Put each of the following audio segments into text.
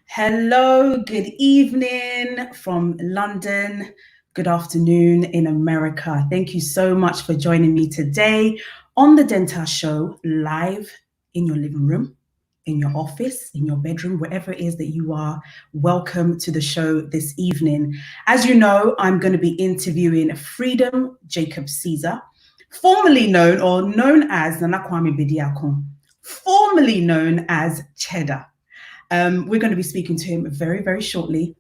Hello, good evening from London. Good afternoon in America. Thank you so much for joining me today on the Dentaa Show, live in your living room, in your office, in your bedroom, wherever it is that you are. Welcome to the show this evening. As you know, I'm going to be interviewing Freedom Jacob Caesar, formerly known as Nana Kwame Bediako, formerly known as Chedda. We're going to be speaking to him very, very shortly.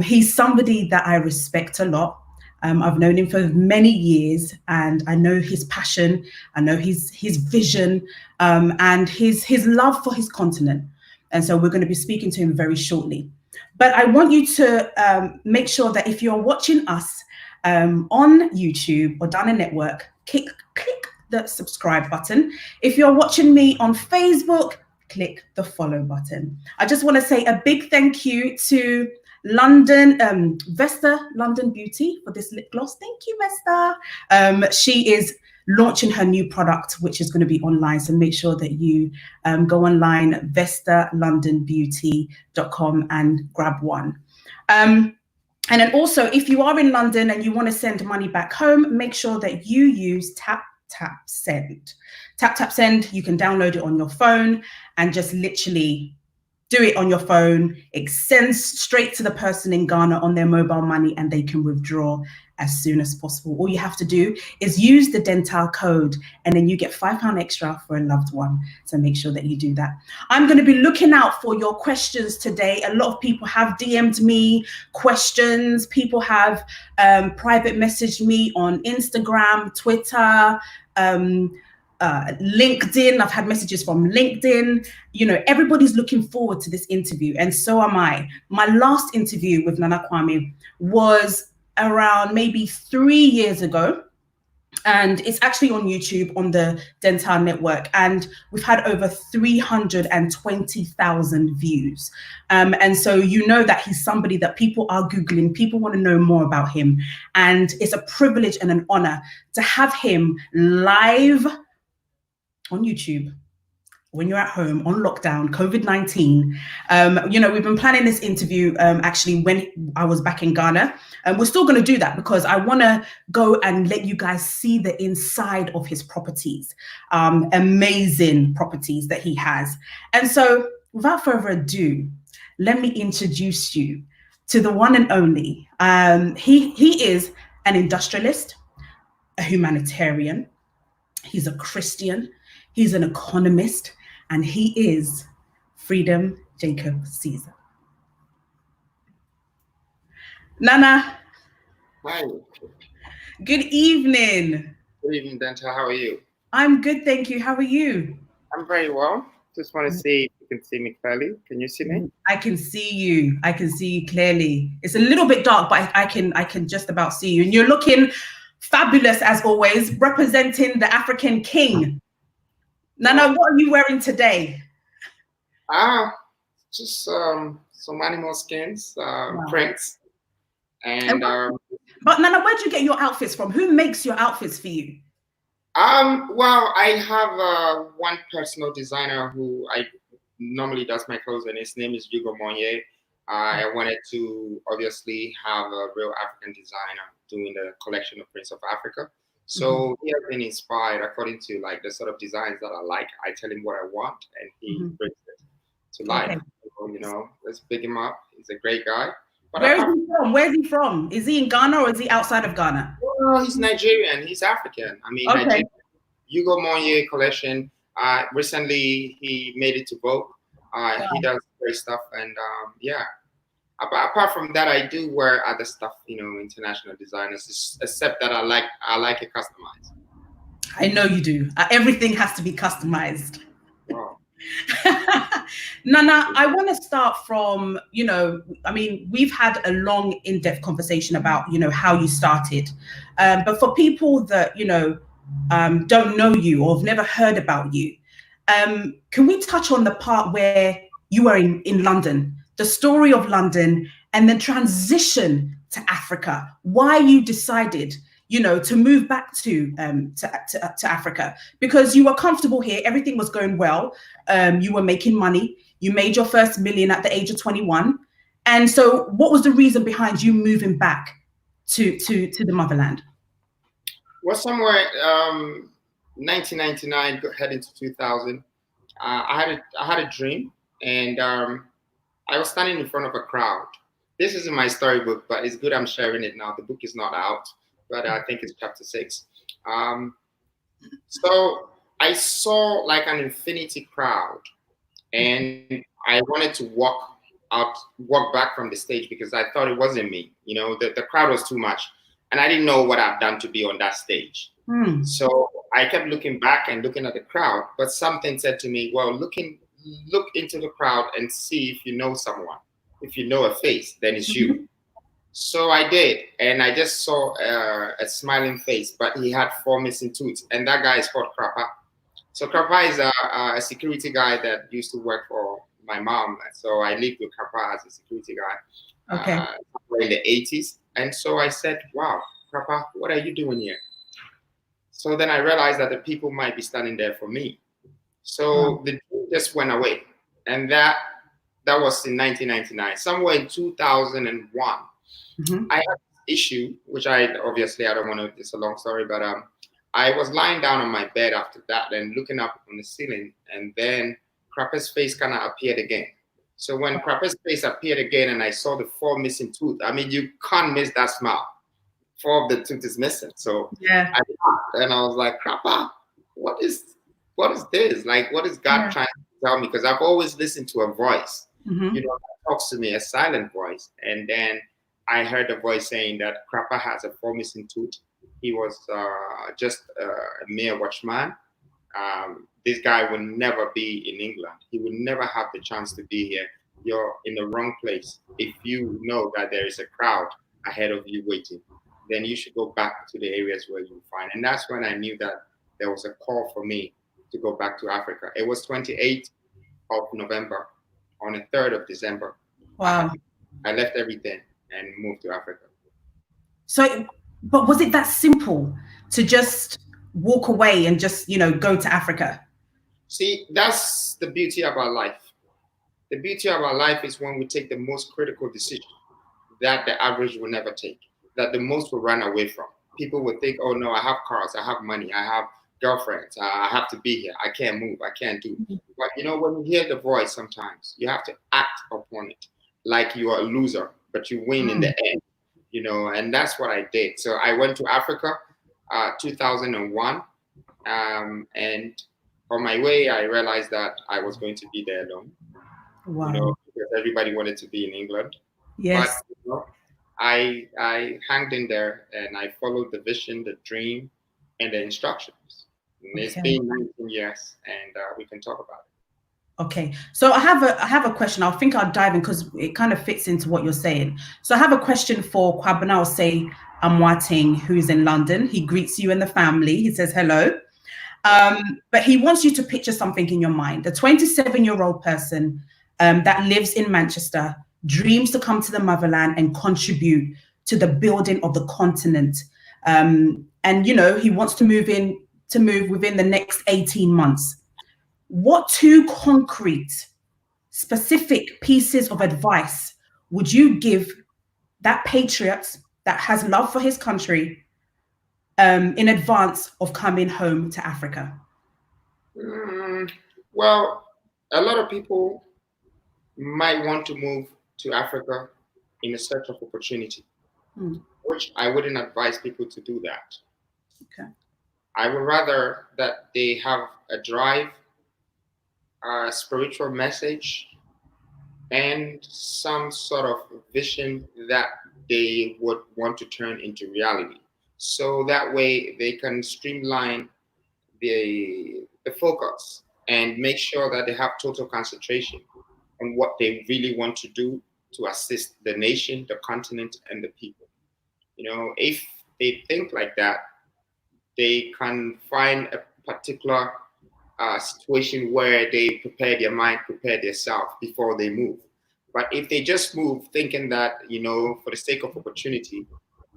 He's somebody that I respect a lot. I've known him for many years, and I know his passion, I know his vision, and his love for his continent. And so we're going to be speaking to him very shortly. But I want you to make sure that if you're watching us on YouTube or Dana Network, click the subscribe button. If you're watching me on Facebook, click the follow button. I just want to say a big thank you to Vesta London Beauty for this lip gloss. Thank you, Vesta. She is launching her new product, which is going to be online. So make sure that you go online, vestalondonbeauty.com, and grab one. And then also, if you are in London and you want to send money back home, make sure that you use Tap Send. Tap Send, you can download it on your phone and just literally do it on your phone. It sends straight to the person in Ghana on their mobile money, and they can withdraw as soon as possible. All you have to do is use the Dentaa code, and then you get £5 extra for a loved one. So make sure that you do that. I'm going to be looking out for your questions today. A lot of people have DM'd me questions. People have private messaged me on Instagram, Twitter, LinkedIn. I've had messages from LinkedIn. You know, everybody's looking forward to this interview, and so am I. My last interview with Nana Kwame was around maybe 3 years ago, and it's actually on YouTube on the Dentaa Network, and we've had over 320,000 views. And so you know that he's somebody that people are Googling, people want to know more about him, and it's a privilege and an honor to have him live on YouTube when you're at home on lockdown, COVID-19. You know, we've been planning this interview actually when I was back in Ghana, and we're still going to do that because I want to go and let you guys see the inside of his properties, amazing properties that he has. And so without further ado, let me introduce you to the one and only. He is an industrialist, a humanitarian, he's a Christian, he's an economist, and he is Freedom Jacob Caesar. Nana. Hi. Good evening. Good evening, Dentaa. How are you? I'm good, thank you. How are you? I'm very well. Just want to see if you can see me clearly. Can you see me? I can see you. I can see you clearly. It's a little bit dark, but I can just about see you. And you're looking fabulous as always, representing the African king. Nana, what are you wearing today? Just some animal skins, prints. And but Nana, where'd you get your outfits from? Who makes your outfits for you? Well, I have one personal designer who I normally does my clothes, and his name is Hugo Monye. I wanted to obviously have a real African designer doing the collection of prints of Africa. So he has been inspired according to like the sort of designs that I like. I tell him what I want, and he brings it to life. Okay. So, you know, let's pick him up. He's a great guy. But Where is he from? Where's he from? Is he in Ghana or is he outside of Ghana? Well, he's Nigerian. He's African. I mean, okay. Nigerian. Hugo Monye collection. Recently, he made it to Vogue. He does great stuff, and yeah. Apart from that, I do wear other stuff, you know, international designers, except that I like it customized. I know you do. Everything has to be customized. Wow. Nana, I want to start from, you know, I mean, we've had a long, in-depth conversation about, you know, how you started. But for people that, you know, don't know you or have never heard about you, can we touch on the part where you were in London? The story of London, and then transition to Africa. Why you decided, you know, to move back to Africa, because you were comfortable here, everything was going well, you were making money, You made your first million at the age of 21. And so what was the reason behind you moving back to the motherland? Well, somewhere 1999, heading to 2000, I had a dream, and I was standing in front of a crowd. This isn't my storybook, but it's good I'm sharing it now. The book is not out, but I think it's chapter 6. So I saw like an infinity crowd, and I wanted to walk back from the stage because I thought it wasn't me. You know, the crowd was too much, and I didn't know what I've done to be on that stage. So I kept looking back and looking at the crowd, but something said to me, well, look into the crowd and see if you know someone. If you know a face, then it's you. So I did, and I just saw a smiling face, but he had 4 missing tooth, and that guy is called Krapa. So Krapa is a security guy that used to work for my mom. So I lived with Krapa as a security guy in the 80s. And so I said, wow, Krapa, what are you doing here? So then I realized that the people might be standing there for me. So the dream just went away. And that was in 1999. Somewhere in 2001, I had this issue, which I don't want to, it's a long story, but I was lying down on my bed after that and looking up on the ceiling, and then Krapa's face kind of appeared again. So when Krapa's face appeared again and I saw the 4 missing tooth, I mean, you can't miss that smile. 4 of the tooth is missing. So I laughed and I was like, Krapa, what is this? Like, what is God trying to tell me? Because I've always listened to a voice, you know, that talks to me, a silent voice. And then I heard a voice saying that Krapa has a 4 missing tooth. He was just a mere watchman. This guy will never be in England. He will never have the chance to be here. You're in the wrong place. If you know that there is a crowd ahead of you waiting, then you should go back to the areas where you find. And that's when I knew that there was a call for me to go back to Africa. It was 28th of November. On the 3rd of December, I left everything and moved to Africa. So, but was it that simple to just walk away and just, you know, go to Africa? See, that's the beauty of our life. The beauty of our life is when we take the most critical decision that the average will never take, that the most will run away from. People will think, oh no, I have cars, I have money, I have girlfriends, I have to be here, I can't move, I can't do. But you know, when you hear the voice, sometimes you have to act upon it like you are a loser, but you win in the end, you know, and that's what I did. So I went to Africa, 2001, and on my way, I realized that I was going to be there alone. You know, because everybody wanted to be in England. Yes. But you know, I hanged in there and I followed the vision, the dream, and the instructions. And it's been 19 years, and we can talk about it. Okay, so I have a question. I think I'll dive in because it kind of fits into what you're saying. So I have a question for Kwabena Amwating, who's in London. He greets you and the family. He says hello, but he wants you to picture something in your mind. The 27-year-old person that lives in Manchester dreams to come to the motherland and contribute to the building of the continent. And you know, he wants to move within the next 18 months. What 2 concrete, specific pieces of advice would you give that patriot that has love for his country in advance of coming home to Africa? Well, a lot of people might want to move to Africa in a search of opportunity, which I wouldn't advise people to do that. Okay. I would rather that they have a drive, a spiritual message, and some sort of vision that they would want to turn into reality. So that way they can streamline the focus and make sure that they have total concentration on what they really want to do to assist the nation, the continent, and the people. You know, if they think like that, they can find a particular situation where they prepare their mind, prepare themselves before they move. But if they just move thinking that, you know, for the sake of opportunity,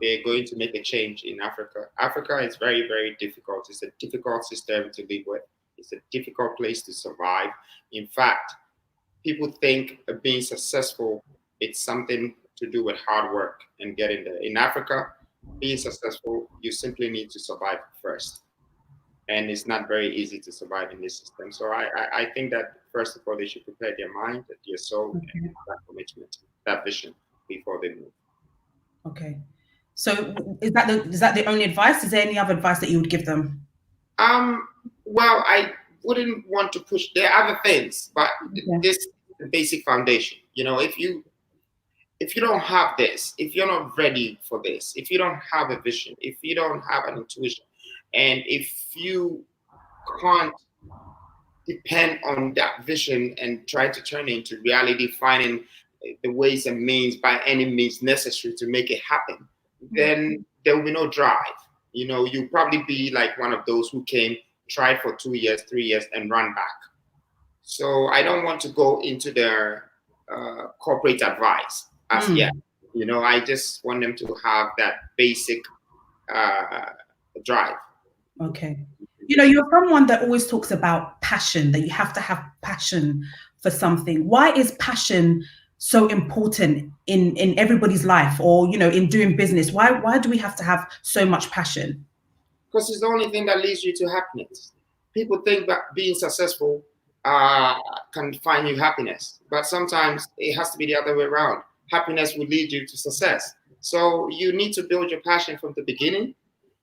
they're going to make a change in Africa. Africa is very, very difficult. It's a difficult system to live with. It's a difficult place to survive. In fact, people think being successful, it's something to do with hard work and getting there. In Africa, being successful, you simply need to survive first. And it's not very easy to survive in this system. So I think that first of all, they should prepare their mind, their soul, Okay. and that commitment, that vision before they move. Okay. So is that the only advice? Is there any other advice that you would give them? Well, I wouldn't want to push. There are other things, but this is the basic foundation. You know, if you don't have this, if you're not ready for this, if you don't have a vision, if you don't have an intuition, and if you can't depend on that vision and try to turn it into reality, finding the ways and means by any means necessary to make it happen, then there will be no drive. You know, you'll probably be like one of those who came, tried for 2 years, 3 years, and run back. So I don't want to go into their corporate advice as yet. You know, I just want them to have that basic drive. Okay. You know, you're someone that always talks about passion, that you have to have passion for something. Why is passion so important in everybody's life, or, you know, in doing business? Why do we have to have so much passion? Because it's the only thing that leads you to happiness. People think that being successful can find you happiness, but sometimes it has to be the other way around. Happiness will lead you to success. So you need to build your passion from the beginning.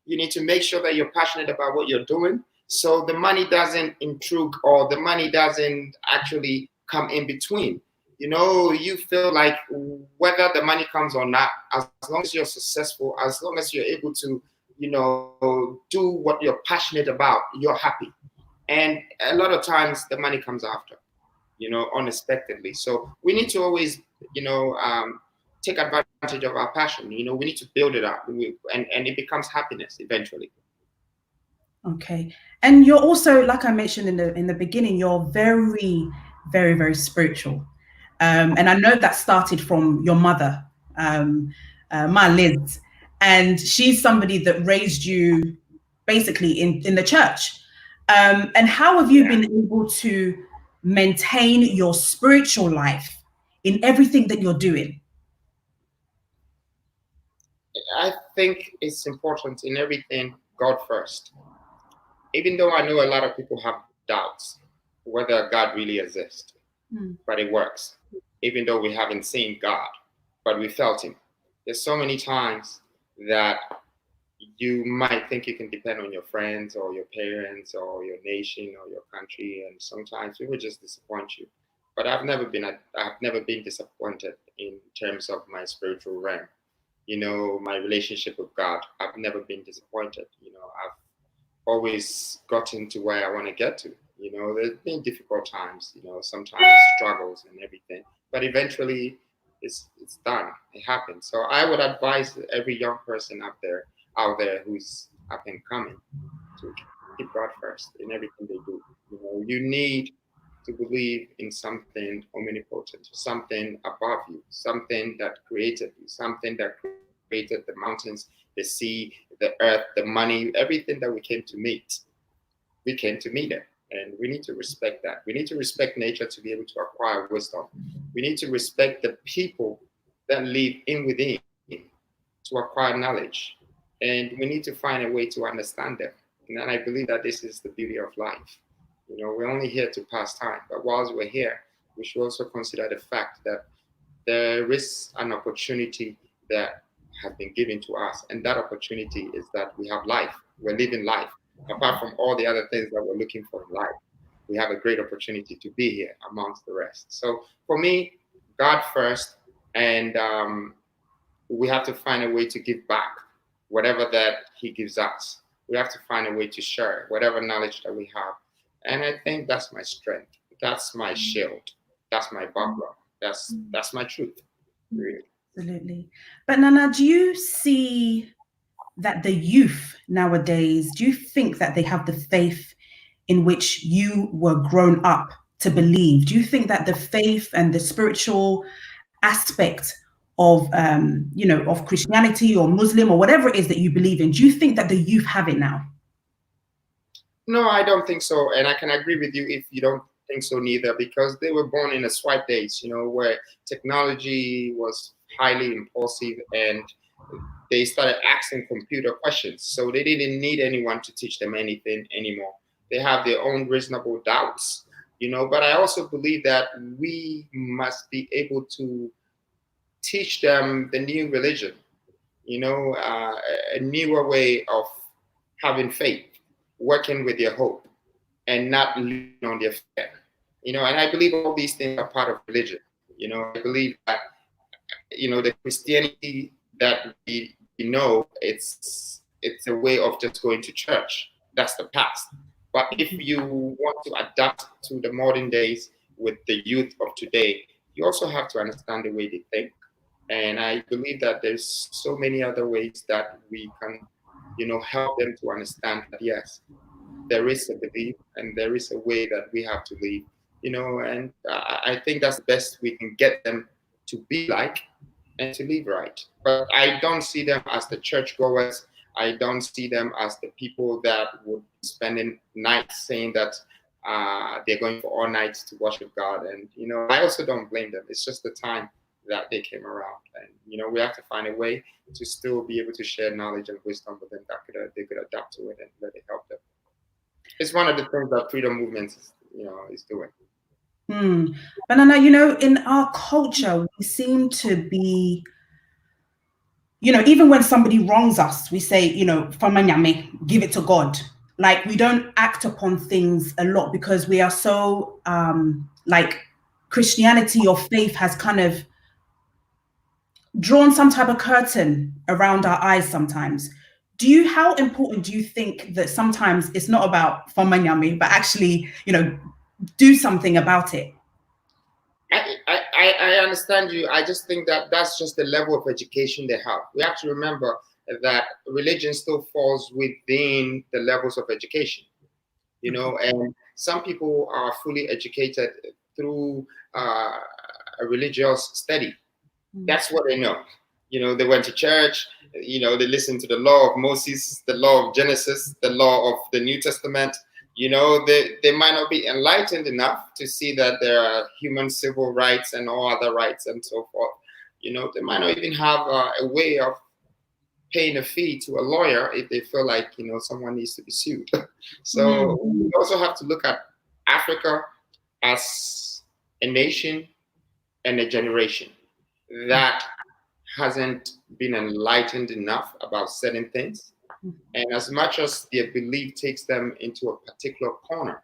You need to make sure that you're passionate about what you're doing, so the money doesn't intrude, or the money doesn't actually come in between. You know, you feel like whether the money comes or not, as long as you're successful, as long as you're able to, you know, do what you're passionate about, you're happy. And a lot of times the money comes after, you know, unexpectedly. So we need to always, you know, take advantage of our passion. You know, we need to build it up, and it becomes happiness eventually. Okay. And you're also, like I mentioned in the beginning, you're very, very, very spiritual. And I know that started from your mother, Ma Liz, and she's somebody that raised you basically in the church. And how have you been able to maintain your spiritual life in everything that you're doing? I think it's important in everything, God first. Even though I know a lot of people have doubts whether God really exists, but it works. Even though we haven't seen God, but we felt him. There's so many times that you might think you can depend on your friends or your parents or your nation or your country, and sometimes people just disappoint you. But I've never been disappointed in terms of my spiritual realm. You know, my relationship with God, I've never been disappointed. You know, I've always gotten to where I want to get to. You know, there's been difficult times, you know, sometimes struggles and everything, but eventually it's done. It happens. So I would advise every young person out there who's up and coming to keep God first in everything they do. You know, you need to believe in something omnipotent, something above you, something that created you, something that created the mountains, the sea, the earth, the money, everything that we came to meet. We came to meet it. And we need to respect that. We need to respect nature to be able to acquire wisdom. We need to respect the people that live in within to acquire knowledge. And we need to find a way to understand them. And I believe that this is the beauty of life. You know, we're only here to pass time. But whilst we're here, we should also consider the fact that there is an opportunity that has been given to us. And that opportunity is that we have life. We're living life. Apart from all the other things that we're looking for in life, we have a great opportunity to be here amongst the rest. So for me, God first, and we have to find a way to give back whatever that he gives us. We have to find a way to share whatever knowledge that we have. And I think that's my strength. That's my shield. That's my background. That's my truth. Really. Absolutely. But Nana, do you see that the youth nowadays, do you think that they have the faith in which you were grown up to believe? Do you think that the faith and the spiritual aspect of, you know, of Christianity or Muslim or whatever it is that you believe in, do you think that the youth have it now? No, I don't think so. And I can agree with you if you don't think so neither, because they were born in a swipe days, where technology was highly impulsive, and they started asking computer questions. So they didn't need anyone to teach them anything anymore. They have their own reasonable doubts, but I also believe that we must be able to teach them the new religion, a newer way of having faith, working with their hope, and not leaning on their fear. And I believe all these things are part of religion. I believe that, the Christianity that we know, it's a way of just going to church. That's the past. But if you want to adapt to the modern days with the youth of today, you also have to understand the way they think. And I believe that there's so many other ways that we can, help them to understand that, yes, there is a belief and there is a way that we have to live, and I think that's the best we can get them to be like and to live right. But I don't see them as the churchgoers. I don't see them as the people that would be spending nights saying that they're going for all nights to worship God. And, I also don't blame them. It's just the time that they came around. And, we have to find a way to still be able to share knowledge and wisdom with them that they could adapt to it and let it help them. It's one of the things that freedom movement is doing. Banana, in our culture, we seem to be, even when somebody wrongs us, we say, famanyame, give it to God. Like, we don't act upon things a lot because we are so, like, Christianity or faith has kind of drawn some type of curtain around our eyes sometimes. How important do you think that sometimes it's not about famanyame, but actually, do something about it? I understand you. I just think that that's just the level of education they have. We have to remember that religion still falls within the levels of education, and some people are fully educated through a religious study. That's what they know. They went to church, they listened to the law of Moses, the law of Genesis, the law of the New Testament. They might not be enlightened enough to see that there are human civil rights and all other rights and so forth. They might not even have a way of paying a fee to a lawyer if they feel like, someone needs to be sued. So we also have to look at Africa as a nation and a generation that hasn't been enlightened enough about certain things. And as much as their belief takes them into a particular corner,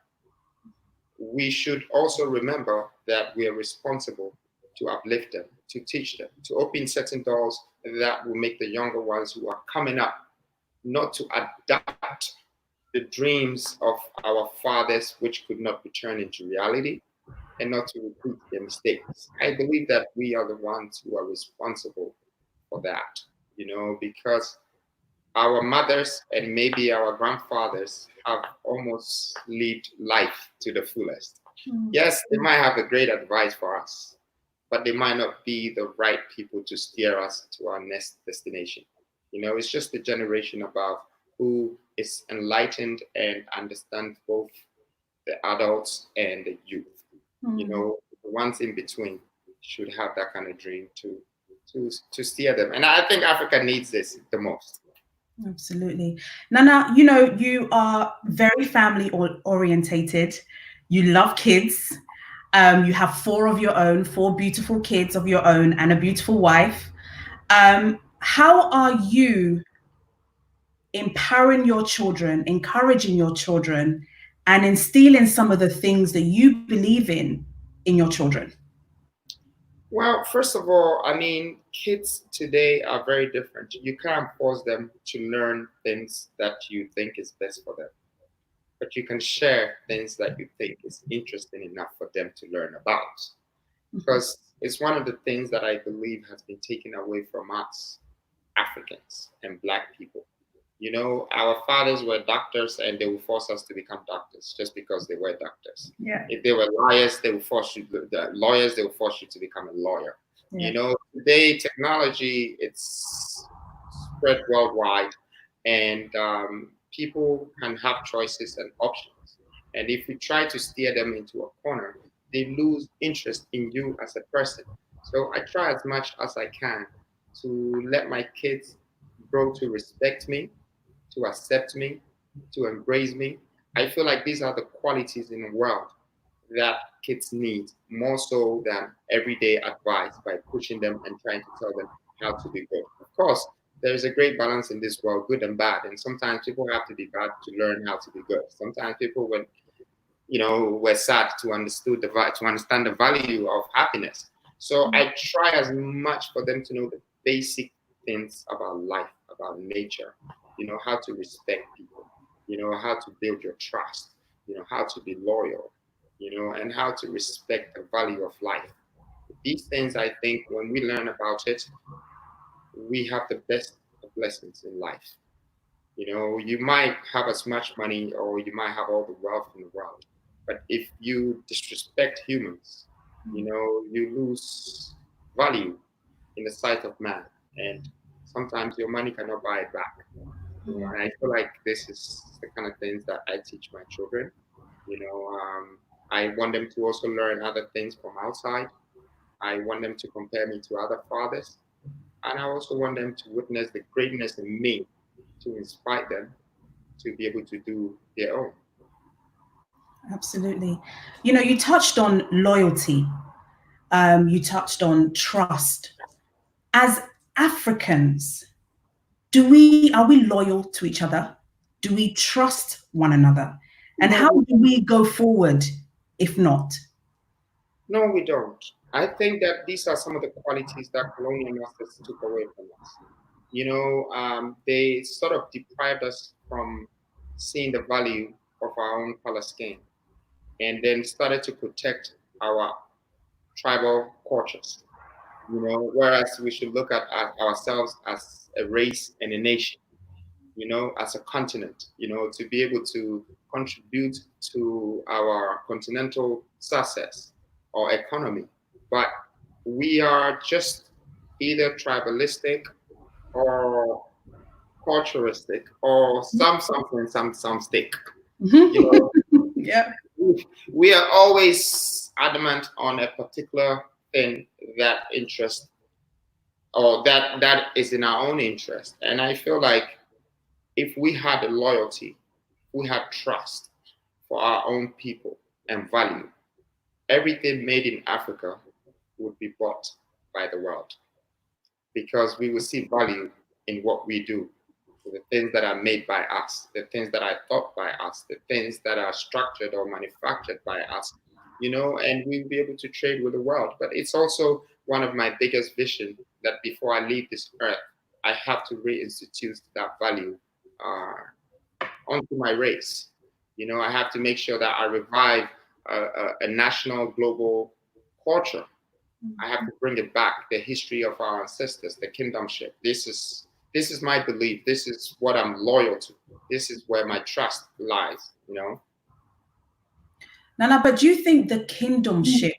we should also remember that we are responsible to uplift them, to teach them, to open certain doors that will make the younger ones who are coming up not to adapt the dreams of our fathers, which could not be turned into reality, and not to repeat their mistakes. I believe that we are the ones who are responsible for that, because our mothers and maybe our grandfathers have almost lived life to the fullest. Yes, they might have a great advice for us, but they might not be the right people to steer us to our next destination. It's just the generation above who is enlightened and understands both the adults and the youth. The ones in between should have that kind of dream to steer them. And I think Africa needs this the most. Absolutely. Nana, you are very family orientated. You love kids. You have 4 of your own, 4 beautiful kids of your own, and a beautiful wife. How are you empowering your children, encouraging your children, and instilling some of the things that you believe in your children? Well, first of all, kids today are very different. You can't force them to learn things that you think is best for them, but you can share things that you think is interesting enough for them to learn about. Because it's one of the things that I believe has been taken away from us, Africans and Black people. Our fathers were doctors and they would force us to become doctors just because they were doctors. Yeah. If they were lawyers, they would force you to become a lawyer. Yeah. Today technology, it's spread worldwide, and people can have choices and options. And if you try to steer them into a corner, they lose interest in you as a person. So I try as much as I can to let my kids grow to respect me, to accept me, to embrace me. I feel like these are the qualities in the world that kids need more so than everyday advice by pushing them and trying to tell them how to be good. Of course, there is a great balance in this world, good and bad, and sometimes people have to be bad to learn how to be good. Sometimes people, when we're sad to understand the value of happiness. So I try as much for them to know the basic things about life, about nature, how to respect people, how to build your trust, how to be loyal, and how to respect the value of life. These things, I think, when we learn about it, we have the best of blessings in life. You might have as much money or you might have all the wealth in the world, but if you disrespect humans, you lose value in the sight of man, and sometimes your money cannot buy it back. And I feel like this is the kind of things that I teach my children. I want them to also learn other things from outside. I want them to compare me to other fathers, and I also want them to witness the greatness in me to inspire them to be able to do their own. Absolutely. You touched on loyalty. You touched on trust. As Africans, are we loyal to each other? Do we trust one another? And how do we go forward if not? No, we don't. I think that these are some of the qualities that colonial masters took away from us. They sort of deprived us from seeing the value of our own color skin, and then started to protect our tribal cultures. Whereas we should look at ourselves as a race and a nation, as a continent, to be able to contribute to our continental success or economy. But we are just either tribalistic or culturalistic or some something, some stick. Yeah. We are always adamant on a particular thing that interests or that is in our own interest. And I feel like if we had a loyalty, we had trust for our own people and value, everything made in Africa would be bought by the world, because we will see value in what we do, the things that are made by us, the things that are thought by us, the things that are structured or manufactured by us, and we'll be able to trade with the world. But it's also one of my biggest visions that before I leave this earth, I have to reinstitute that value onto my race. I have to make sure that I revive a national, global culture. I have to bring it back, the history of our ancestors, the kingdomship. This is my belief. This is what I'm loyal to. This is where my trust lies, Nana, but do you think the kingdomship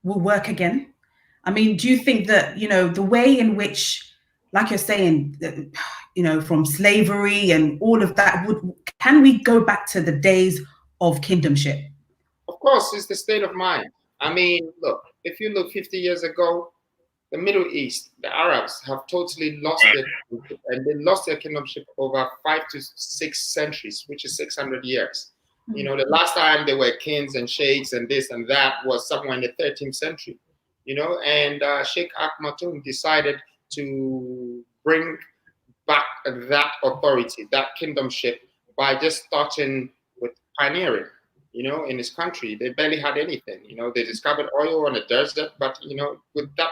will work again? I mean, do you think that, the way in which, like you're saying, from slavery and all of that, can we go back to the days of kingdomship? Of course, it's the state of mind. I mean, look, if you look 50 years ago, the Middle East, the Arabs have totally lost their kingdomship, and they lost their kingdomship over 5 to 6 centuries, which is 600 years. The last time they were kings and sheikhs and this and that was somewhere in the 13th century, and Sheikh Akhenaton decided to bring back that authority, that kingdomship, by just starting with pioneering. In his country, they barely had anything. They discovered oil on the desert, but with that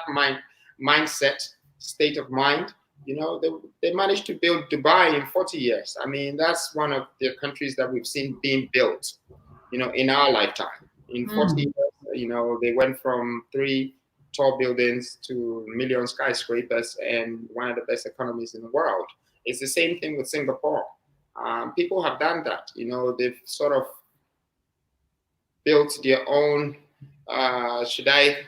mindset, state of mind, they managed to build Dubai in 40 years. I mean, that's one of the countries that we've seen being built, in our lifetime. In 40 years, they went from 3 tall buildings to million skyscrapers and one of the best economies in the world. It's the same thing with Singapore. People have done that. They've sort of built their own, should I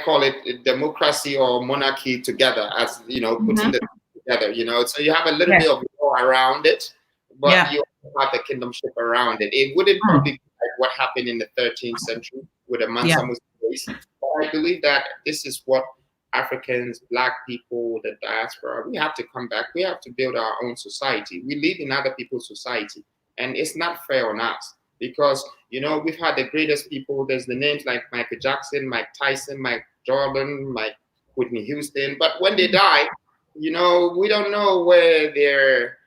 call it a democracy or monarchy together, as putting them together. So you have a little bit of law around it, but you have the kingdomship around it. It wouldn't probably be like what happened in the 13th century with the Mansa Musa race. But I believe that this is what Africans, Black people, the diaspora, we have to come back. We have to build our own society. We live in other people's society, and it's not fair on us because, you know, we've had the greatest people. There's the names like Michael Jackson, Mike Tyson, Mike Jordan, Mike Whitney Houston. But when they die, you know, we don't know where their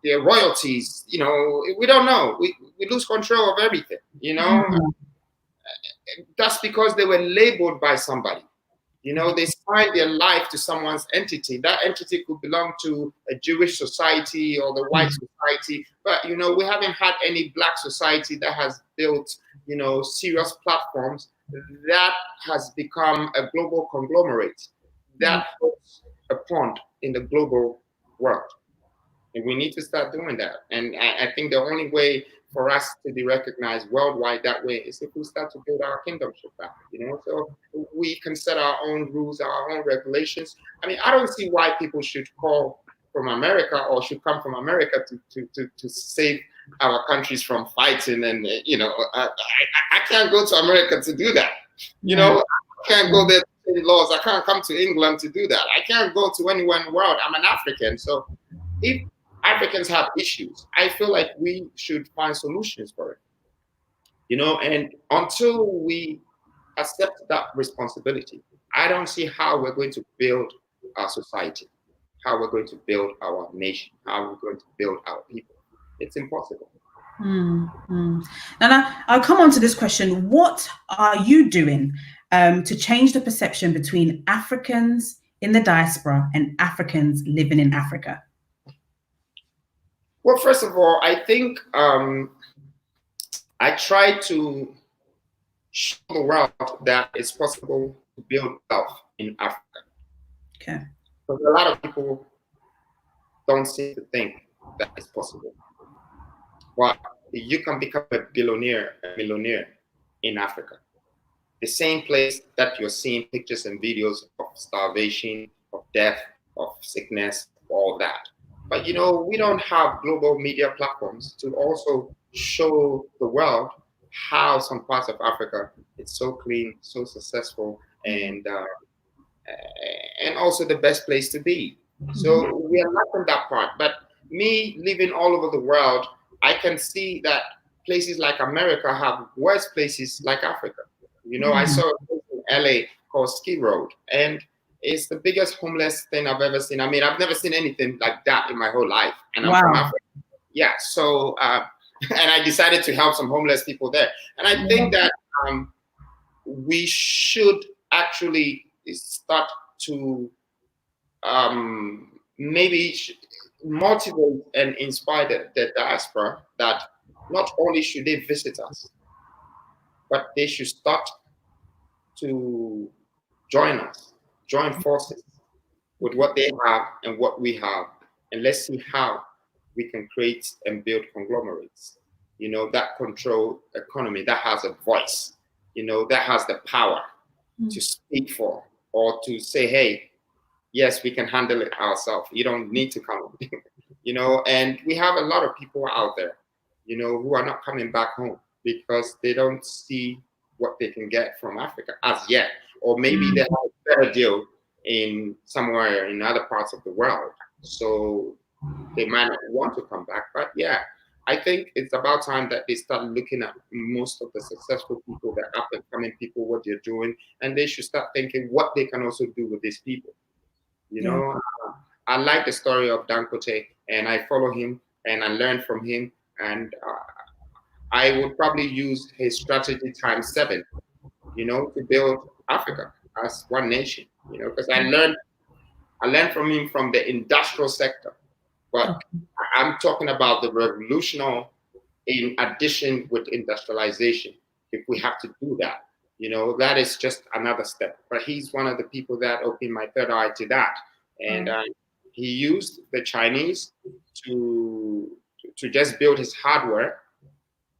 royalties, you know, we don't know. We lose control of everything, you know. That's because they were labeled by somebody. You know, they signed their life to someone's entity. That entity could belong to a Jewish society or the white society. But, you know, we haven't had any Black society that has built, you know, serious platforms that has become a global conglomerate that puts a pond in the global world. And we need to start doing that. And I think the only way for us to be recognized worldwide that way is if we start to build our kingdomship back, you know? So we can set our own rules, our own regulations. I mean, I don't see why people should call from America or should come from America to save our countries from fighting. And, you know, I can't go to America to do that. You know, I can't go there to change laws. I can't come to England to do that. I can't go to anywhere in the world. I'm an African. So if Africans have issues, I feel like we should find solutions for it. You know, and until we accept that responsibility, I don't see how we're going to build our society, how we're going to build our nation, how we're going to build our people. It's impossible. And I'll come on to this question. What are you doing to change the perception between Africans in the diaspora and Africans living in Africa? Well, first of all, I think I try to show the world that it's possible to build wealth in Africa. Okay. Because a lot of people don't seem to think that it's possible. But you can become a billionaire, a millionaire in Africa. The same place that you're seeing pictures and videos of starvation, of death, of sickness, all that. But, you know, we don't have global media platforms to also show the world how some parts of Africa it's so clean, so successful, and also the best place to be. So we are lacking that part. But me living all over the world, I can see that places like America have worse places like Africa. You know, I saw a place in LA called Ski Road, and it's the biggest homeless thing I've ever seen. I mean, I've never seen anything like that in my whole life. And I'm from Africa. Yeah. So, and I decided to help some homeless people there. And I think that we should actually start to maybe motivate and inspire the diaspora that not only should they visit us, but they should start to join us. Join forces with what they have and what we have, and let's see how we can create and build conglomerates, you know, that control economy, that has a voice, you know, that has the power to speak for or to say, hey, yes, we can handle it ourselves. You don't need to come, you know, and we have a lot of people out there, you know, who are not coming back home because they don't see what they can get from Africa as yet. Or maybe they have a better deal in somewhere in other parts of the world. So they might not want to come back. But yeah, I think it's about time that they start looking at most of the successful people, the up and coming people, what they're doing, and they should start thinking what they can also do with these people. You know, I like the story of Dangote, and I follow him and I learn from him, and I would probably use his strategy times 7, you know, to build Africa as one nation, you know, because I learned from him from the industrial sector, but I'm talking about the revolutionary in addition with industrialization. If we have to do that, you know, that is just another step. But he's one of the people that opened my third eye to that, and he used the Chinese to just build his hardware,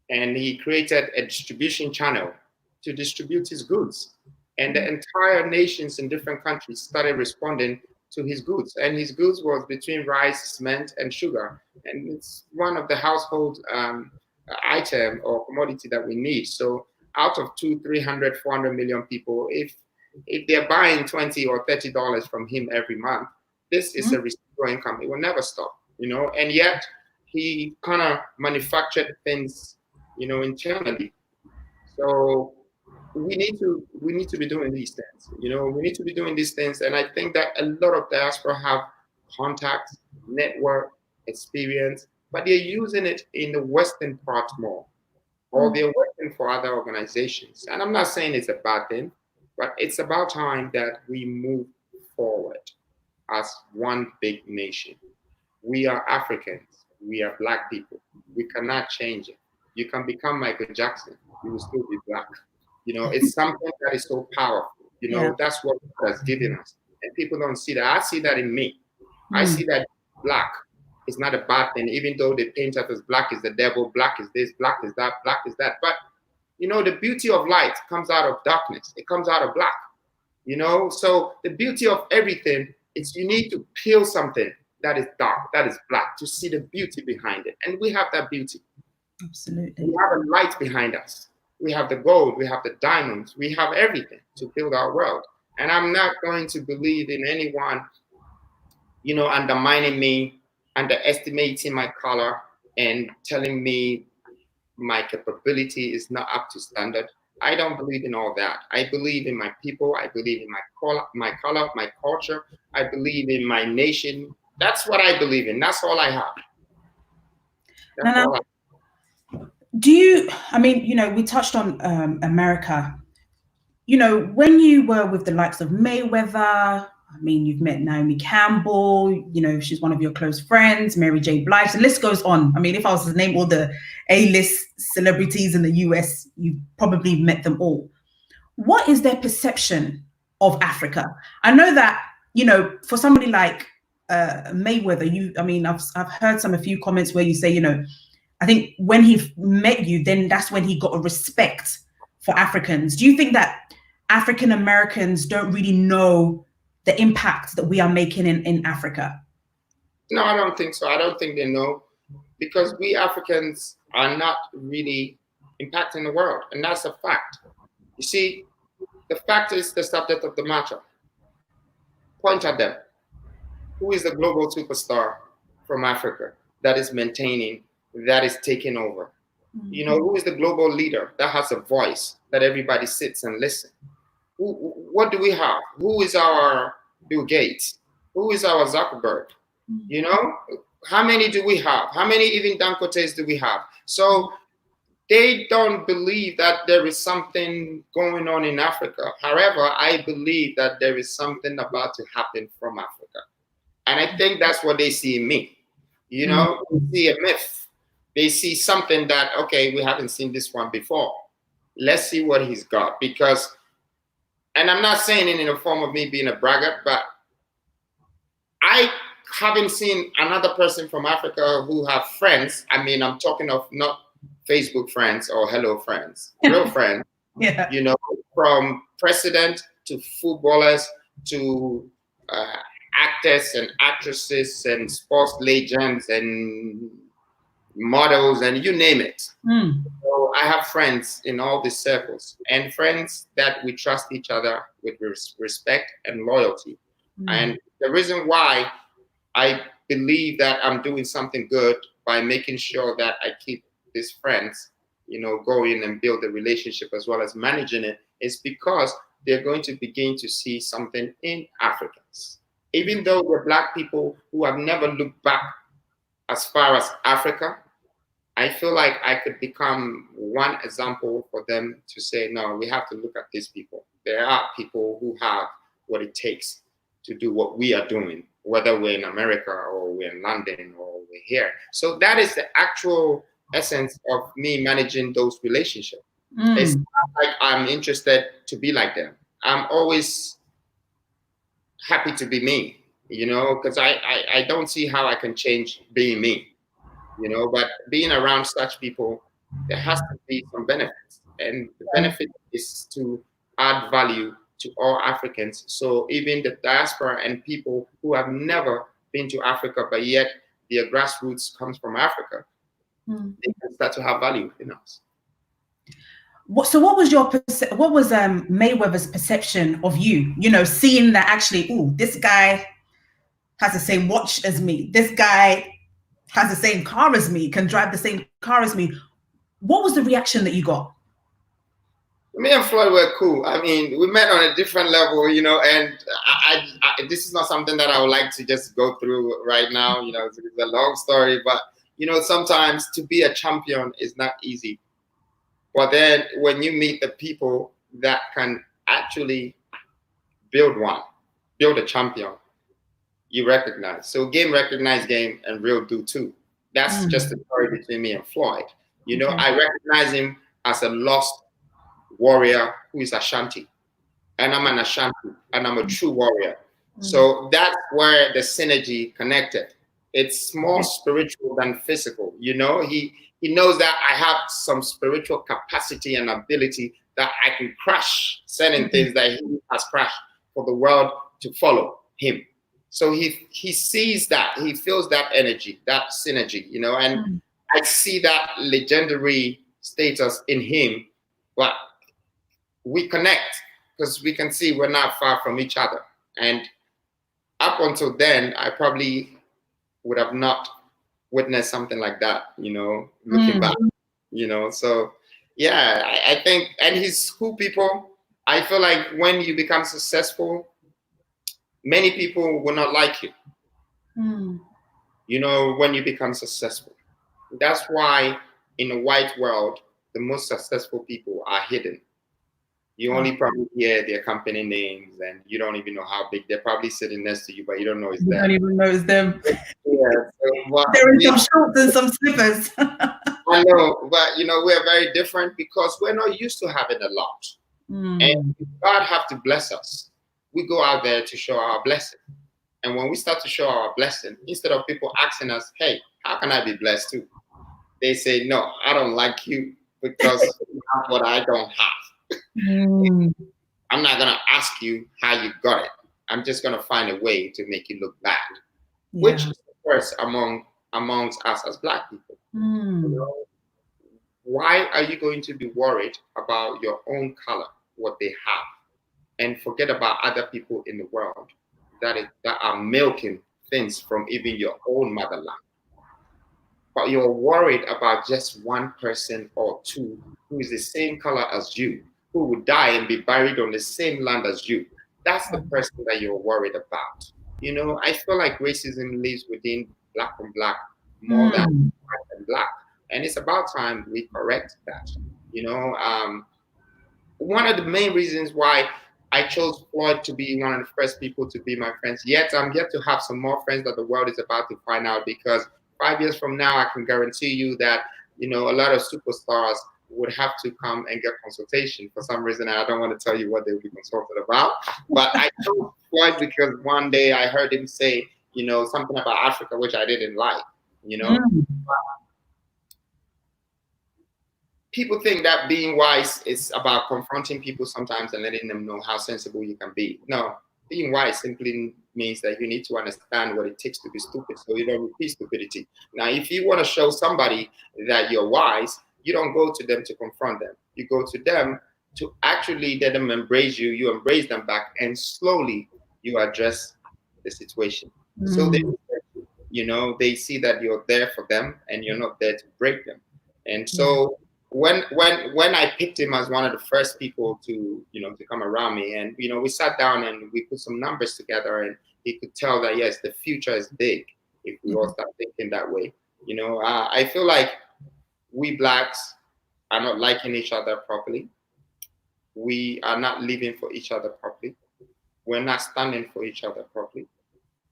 and he created a distribution channel to distribute his goods. And the entire nations in different countries started responding to his goods. And his goods was between rice, cement, and sugar. And it's one of the household item or commodity that we need. So out of 300, 400 million people, if they're buying $20 or $30 from him every month, this is a residual income. It will never stop, and yet he kind of manufactured things, internally. So we need to be doing these things, we need to be doing these things. And I think that a lot of diaspora have contacts, network, experience, but they're using it in the Western part more, or they're working for other organizations. And I'm not saying it's a bad thing, but it's about time that we move forward as one big nation. We are Africans. We are Black people. We cannot change it. You can become Michael Jackson. You will still be Black. It's something that is so powerful. That's what God has given us. And people don't see that. I see that in me. I see that Black is not a bad thing, even though they paint us as Black is the devil, Black is this, Black is that, Black is that. But, the beauty of light comes out of darkness. It comes out of Black. So the beauty of everything is you need to peel something that is dark, that is Black, to see the beauty behind it. And we have that beauty. Absolutely. We have a light behind us. We have the gold, we have the diamonds, we have everything to build our world. And I'm not going to believe in anyone, undermining me, underestimating my color, and telling me my capability is not up to standard. I don't believe in all that. I believe in my people. I believe in my color, my culture. I believe in my nation. That's what I believe in. That's all I have. That's all I have. We touched on America. When you were with the likes of Mayweather, you've met Naomi Campbell, she's one of your close friends, Mary J. Blige, the list goes on. If I was to name all the A-list celebrities in the US, you've probably met them all. What is their perception of Africa? I know that, for somebody like Mayweather, I've heard a few comments where you say, I think when he met you, then that's when he got a respect for Africans. Do you think that African Americans don't really know the impact that we are making in Africa? No, I don't think so. I don't think they know, because we Africans are not really impacting the world. And that's a fact. You see, the fact is the subject of the matter. Point at them. Who is the global superstar from Africa that is maintaining, that is taking over? Who is the global leader that has a voice that everybody sits and listens? What do we have? Who is our Bill Gates? Who is our Zuckerberg? How many do we have? How many even Dangotes do we have? So they don't believe that there is something going on in Africa. However, I believe that there is something about to happen from Africa. And I think that's what they see in me. They see a myth. They see something that, okay, we haven't seen this one before. Let's see what he's got. Because, and I'm not saying it in the form of me being a braggart, but I haven't seen another person from Africa who have friends. I'm talking of not Facebook friends or hello friends, real friends, from president to footballers to actors and actresses and sports legends and models and you name it. So I have friends in all these circles, and friends that we trust each other with respect and loyalty. And the reason why I believe that I'm doing something good by making sure that I keep these friends, going and build a relationship as well as managing it, is because they're going to begin to see something in Africans. Even though we're Black people who have never looked back as far as Africa, I feel like I could become one example for them to say, no, we have to look at these people. There are people who have what it takes to do what we are doing, whether we're in America or we're in London or we're here. So that is the actual essence of me managing those relationships. It's not like I'm interested to be like them. I'm always happy to be me, because I don't see how I can change being me. But being around such people, there has to be some benefits. And the benefit is to add value to all Africans. So even the diaspora and people who have never been to Africa, but yet their grassroots comes from Africa, they can start to have value in us. So what was Mayweather's perception of you? You know, seeing that actually, oh, this guy has the same watch as me. This guy has the same car as me, can drive the same car as me. What was the reaction that you got? Me and Floyd were cool. I mean, we met on a different level, you know, and this is not something that I would like to just go through right now. You know, it's a long story, but, you know, sometimes to be a champion is not easy. But then when you meet the people that can actually build a champion, you recognize. So game recognize game and real do too. That's just the story between me and Floyd. You know, I recognize him as a lost warrior who is Ashanti, and I'm an Ashanti, and I'm a true warrior. So that's where the synergy connected. It's more spiritual than physical. You know, he knows that I have some spiritual capacity and ability that I can crush certain things that he has crushed for the world to follow him. So he sees that, he feels that energy, that synergy, you know, and I see that legendary status in him, but we connect because we can see we're not far from each other. And up until then, I probably would have not witnessed something like that, you know, looking back, you know. So yeah, I think, and he's cool people. I feel like when you become successful, many people will not like you, you know, when you become successful. That's why in the white world, the most successful people are hidden. You only probably hear their company names, and you don't even know how big they're probably sitting next to you, but you don't know it's them. You don't even know it's them. Yeah, they're in some shorts and some slippers. I know, but you know, we're very different because we're not used to having a lot. And God have to bless us. We go out there to show our blessing. And when we start to show our blessing, instead of people asking us, hey, how can I be blessed too? They say, no, I don't like you because you have what I don't have. I'm not going to ask you how you got it. I'm just going to find a way to make you look bad, which is the first amongst us as Black people. You know, why are you going to be worried about your own color, what they have, and forget about other people in the world that are milking things from even your own motherland? But you're worried about just one person or two who is the same color as you, who would die and be buried on the same land as you. That's the person that you're worried about. You know, I feel like racism lives within Black on Black more than White and Black. And it's about time we correct that. You know, one of the main reasons why I chose Floyd to be one of the first people to be my friends, yet I'm yet to have some more friends that the world is about to find out, because 5 years from now, I can guarantee you that, you know, a lot of superstars would have to come and get consultation for some reason. And I don't want to tell you what they will be consulted about. But I chose Floyd because one day I heard him say, you know, something about Africa, which I didn't like, you know. People think that being wise is about confronting people sometimes and letting them know how sensible you can be. No, being wise simply means that you need to understand what it takes to be stupid so you don't repeat stupidity. Now, if you want to show somebody that you're wise, you don't go to them to confront them. You go to them to actually let them embrace you. You embrace them back, and slowly you address the situation. So they, you know, they see that you're there for them and you're not there to break them. And so when I picked him as one of the first people to, you know, to come around me, and, you know, we sat down and we put some numbers together, and he could tell that, yes, the future is big if we all start thinking that way. You know, I feel like we Blacks are not liking each other properly. We are not living for each other properly. We're not standing for each other properly.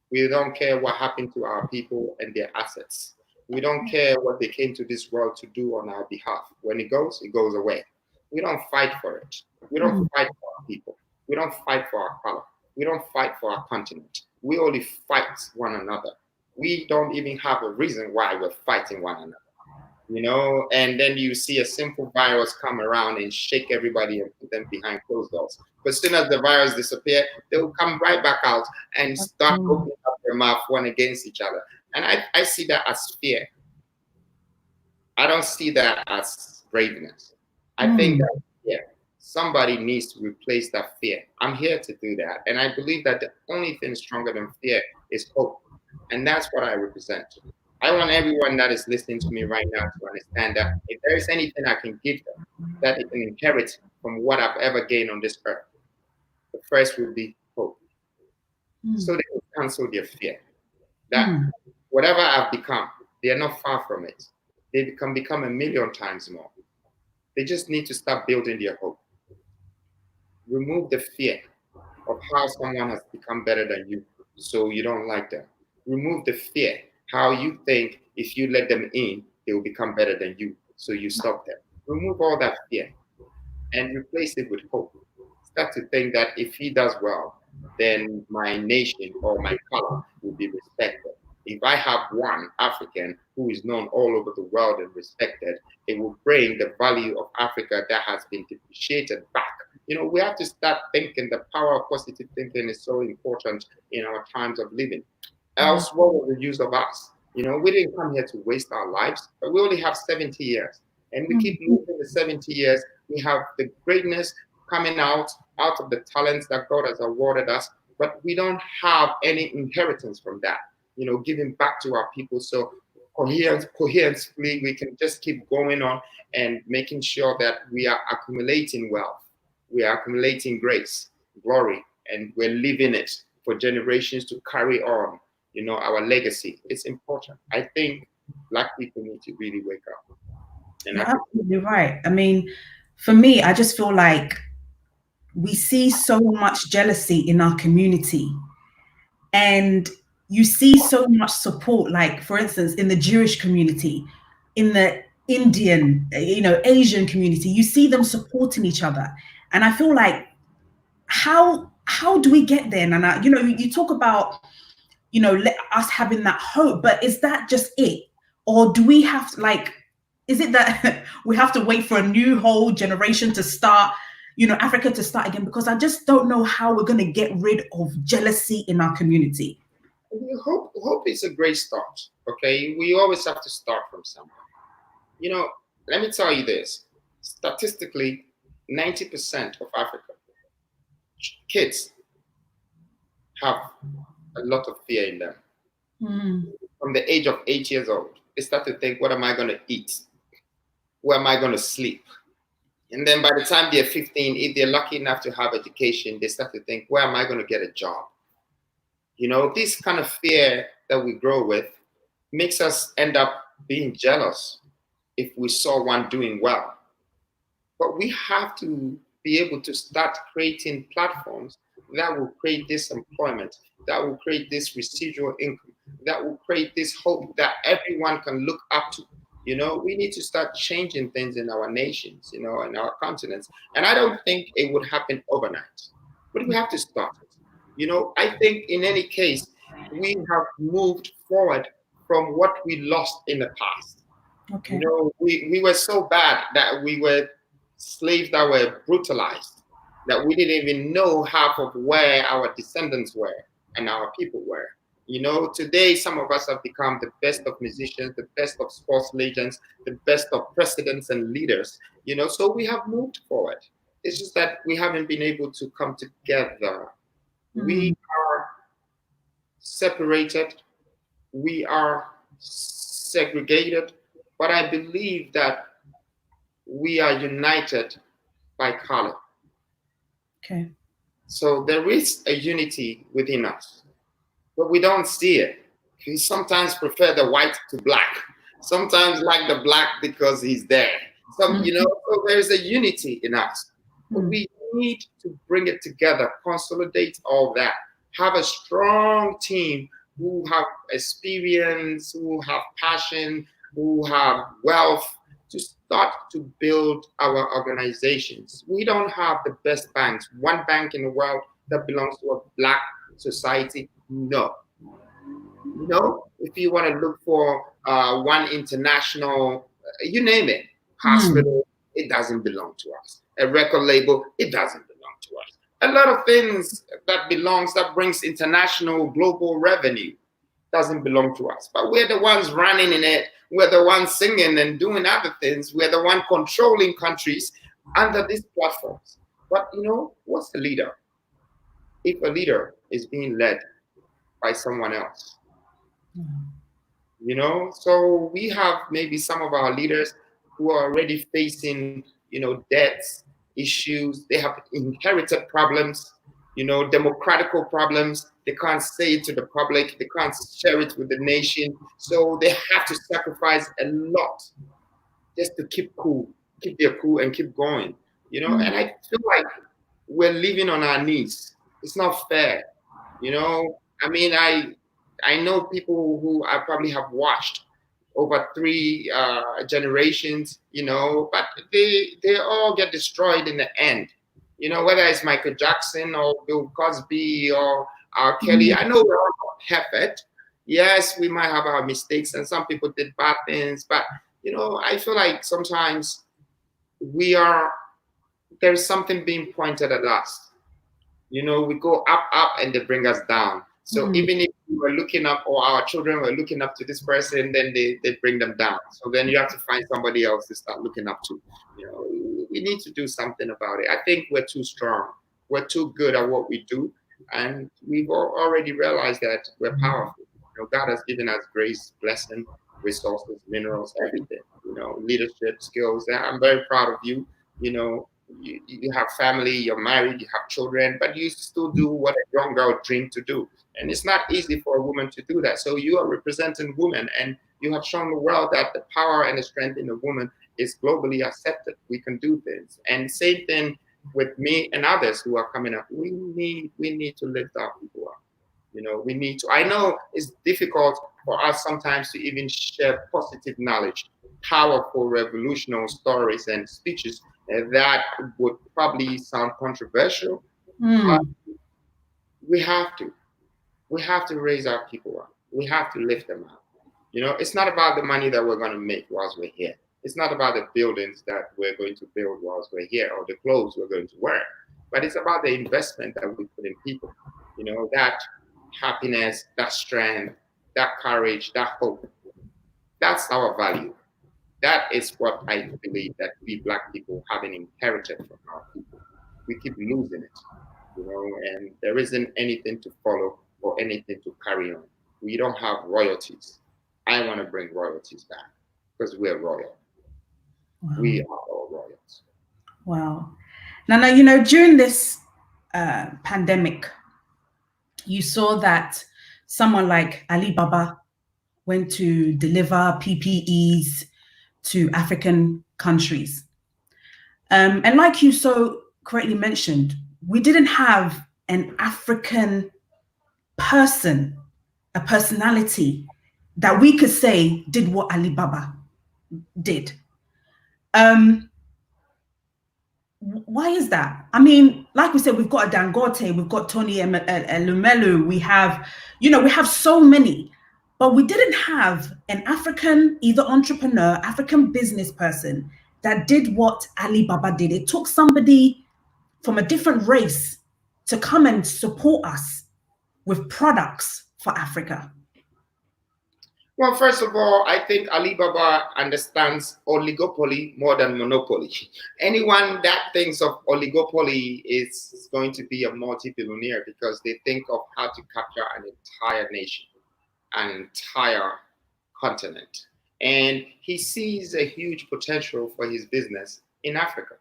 We don't care what happened to our people and their assets. We don't care what they came to this world to do on our behalf. When it goes away. We don't fight for it. We don't fight for our people. We don't fight for our color. We don't fight for our continent. We only fight one another. We don't even have a reason why we're fighting one another. and then you see a simple virus come around and shake everybody and put them behind closed doors. But as soon as the virus disappears, they'll come right back out and start opening up their mouth one against each other. And I see that as fear. I don't see that as braveness. I think that somebody needs to replace that fear. I'm here to do that. And I believe that the only thing stronger than fear is hope. And that's what I represent. I want everyone that is listening to me right now to understand that if there is anything I can give them that they can inherit from what I've ever gained on this earth, the first will be hope. So they can cancel their fear. That whatever I've become, they are not far from it. They can become 1,000,000 times more. They just need to start building their hope. Remove the fear of how someone has become better than you, so you don't like them. Remove the fear how you think if you let them in, they will become better than you, so you stop them. Remove all that fear and replace it with hope. Start to think that if he does well, then my nation or my color will be respected. If I have one African who is known all over the world and respected, it will bring the value of Africa that has been depreciated back. We have to start thinking. The power of positive thinking is so important in our times of living. Else, what was the use of us? We didn't come here to waste our lives, but we only have 70 years. And we keep moving the 70 years. We have the greatness coming out of the talents that God has awarded us, but we don't have any inheritance from that, giving back to our people. So coherently, we can just keep going on and making sure that we are accumulating wealth. We are accumulating grace, glory, and we're living it for generations to carry on, our legacy. It's important. I think Black people need to really wake up. And you're absolutely right. I mean, for me, I just feel like we see so much jealousy in our community, and you see so much support, like, for instance, in the Jewish community, in the Indian, Asian community, you see them supporting each other. And I feel like, how do we get there? And you talk about, us having that hope, but is that just it? Or do we have to, is it that we have to wait for a new whole generation to start, Africa to start again? Because I just don't know how we're going to get rid of jealousy in our community. Hope is a great start. Okay, we always have to start from somewhere. Let me tell you this. Statistically, 90% of Africa kids have a lot of fear in them. From the age of 8 years old, they start to think, what am I going to eat? Where am I going to sleep? And then by the time they're 15, if they're lucky enough to have education, they start to think, where am I going to get a job? This kind of fear that we grow with makes us end up being jealous if we saw one doing well. But we have to be able to start creating platforms that will create this employment, that will create this residual income, that will create this hope that everyone can look up to. We need to start changing things in our nations, in our continents. And I don't think it would happen overnight, but we have to start it. I think in any case, we have moved forward from what we lost in the past. Okay. We were so bad that we were slaves that were brutalized, that we didn't even know half of where our descendants were and our people were. Today, some of us have become the best of musicians, the best of sports legends, the best of presidents and leaders, so we have moved forward. It's just that we haven't been able to come together. We are separated, we are segregated, but I believe that we are united by color. Okay. So there is a unity within us, but we don't see it. We sometimes prefer the white to black. Sometimes like the black because he's there. So there's a unity in us. But we need to bring it together, consolidate all that, have a strong team who have experience, who have passion, who have wealth, to start to build our organizations. We don't have the best banks. One bank in the world that belongs to a black society? No. If you want to look for one international you name it, hospital, it doesn't belong to us. A record label, it doesn't belong to us. A lot of things that brings international global revenue doesn't belong to us. But we're the ones running in it. We're the ones singing and doing other things. We're the one controlling countries under these platforms. But what's the leader? If a leader is being led by someone else, so we have maybe some of our leaders who are already facing, debts, issues. They have inherited problems, democratical problems. They can't say it to the public. They can't share it with the nation. So they have to sacrifice a lot just to keep their cool and keep going, And I feel like we're living on our knees. It's not fair, I mean, I know people who I probably have watched over 3 generations, but they all get destroyed in the end. Whether it's Michael Jackson or Bill Cosby or R. Kelly, I know we're all not perfect. Yes, we might have our mistakes and some people did bad things, but I feel like sometimes there's something being pointed at us. We go up and they bring us down. So even if we were looking up or our children were looking up to this person, then they bring them down. So then you have to find somebody else to start looking up to. We need to do something about it. I think we're too strong. We're too good at what we do. And we've already realized that we're powerful. God has given us grace, blessing, resources, minerals, everything, leadership skills. And I'm very proud of you. You have family, you're married, you have children, but you still do what a young girl dreamed to do. And it's not easy for a woman to do that. So you are representing women, and you have shown the world that the power and the strength in a woman is globally accepted. We can do things. And same thing with me and others who are coming up. We need to lift our people up. We need to. I know it's difficult for us sometimes to even share positive knowledge, powerful, revolutionary stories and speeches that would probably sound controversial. But we have to. We have to raise our people up. We have to lift them up. It's not about the money that we're going to make whilst we're here. It's not about the buildings that we're going to build whilst we're here or the clothes we're going to wear. But it's about the investment that we put in people. That happiness, that strength, that courage, that hope. That's our value. That is what I believe that we Black people have inherited from our people. We keep losing it, and there isn't anything to follow or anything to carry on. We don't have royalties. I want to bring royalties back because we're royal. Wow. We are all royals. Wow. Now, during this pandemic, you saw that someone like Alibaba went to deliver PPEs to African countries. And like you so correctly mentioned, we didn't have an African person, a personality that we could say did what Alibaba did. Why is that? I mean, like we said, we've got a Dangote, we've got Tony Elumelu, we have so many, but we didn't have an African, either entrepreneur, African business person that did what Alibaba did. It took somebody from a different race to come and support us with products for Africa. Well, first of all, I think Alibaba understands oligopoly more than monopoly. Anyone that thinks of oligopoly is going to be a multi-billionaire because they think of how to capture an entire nation, an entire continent. And he sees a huge potential for his business in Africa.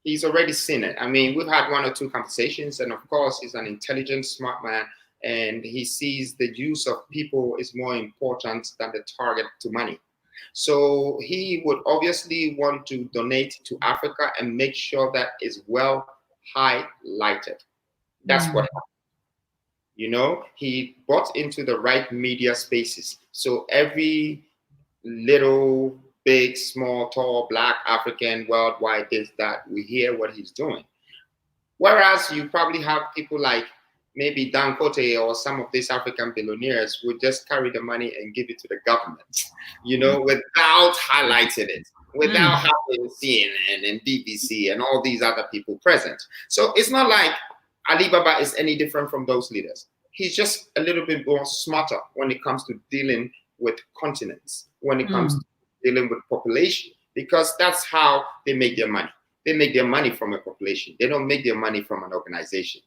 He's already seen it. I mean, we've had 1 or 2 conversations, and of course, he's an intelligent, smart man. And he sees the use of people is more important than the target to money. So he would obviously want to donate to Africa and make sure that is well highlighted. That's what happened. He bought into the right media spaces. So every little, big, small, tall, Black, African, worldwide, this, that, we hear what he's doing. Whereas you probably have people like maybe Dangote or some of these African billionaires would just carry the money and give it to the government, without highlighting it, without having CNN and BBC and all these other people present. So it's not like Alibaba is any different from those leaders. He's just a little bit more smarter when it comes to dealing with continents, when it comes to dealing with population, because that's how they make their money. They make their money from a population. They don't make their money from an organization,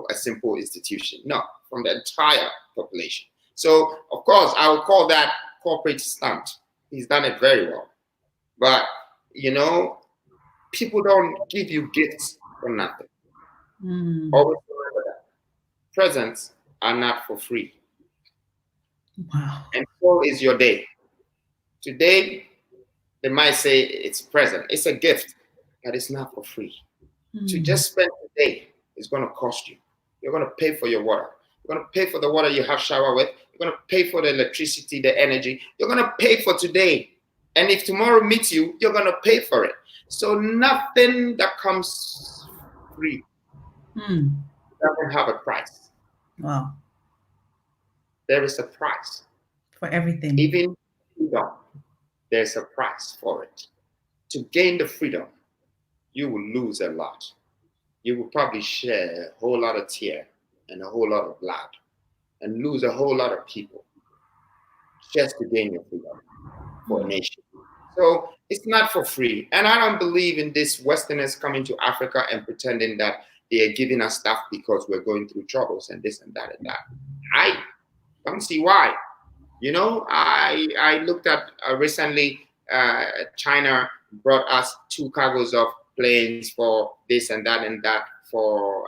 a simple institution. No, from the entire population. So, of course, I would call that corporate stunt. He's done it very well. But, people don't give you gifts for nothing. Always remember that. Presents are not for free. Wow. And so is your day. Today, they might say it's a present. It's a gift, but it's not for free. To just spend the day is going to cost you. You're going to pay for your water. You're going to pay for the water you have shower with. You're going to pay for the electricity, the energy. You're going to pay for today. And if tomorrow meets you, you're going to pay for it. So nothing that comes free doesn't have a price. Wow. There is a price. For everything. Even freedom, there's a price for it. To gain the freedom, you will lose a lot. You will probably share a whole lot of tear and a whole lot of blood and lose a whole lot of people just to gain your freedom for a nation. So it's not for free. And I don't believe in this Westerners coming to Africa and pretending that they are giving us stuff because we're going through troubles and this and that and that. I don't see why. I looked at recently, China brought us 2 cargos of planes for this and that for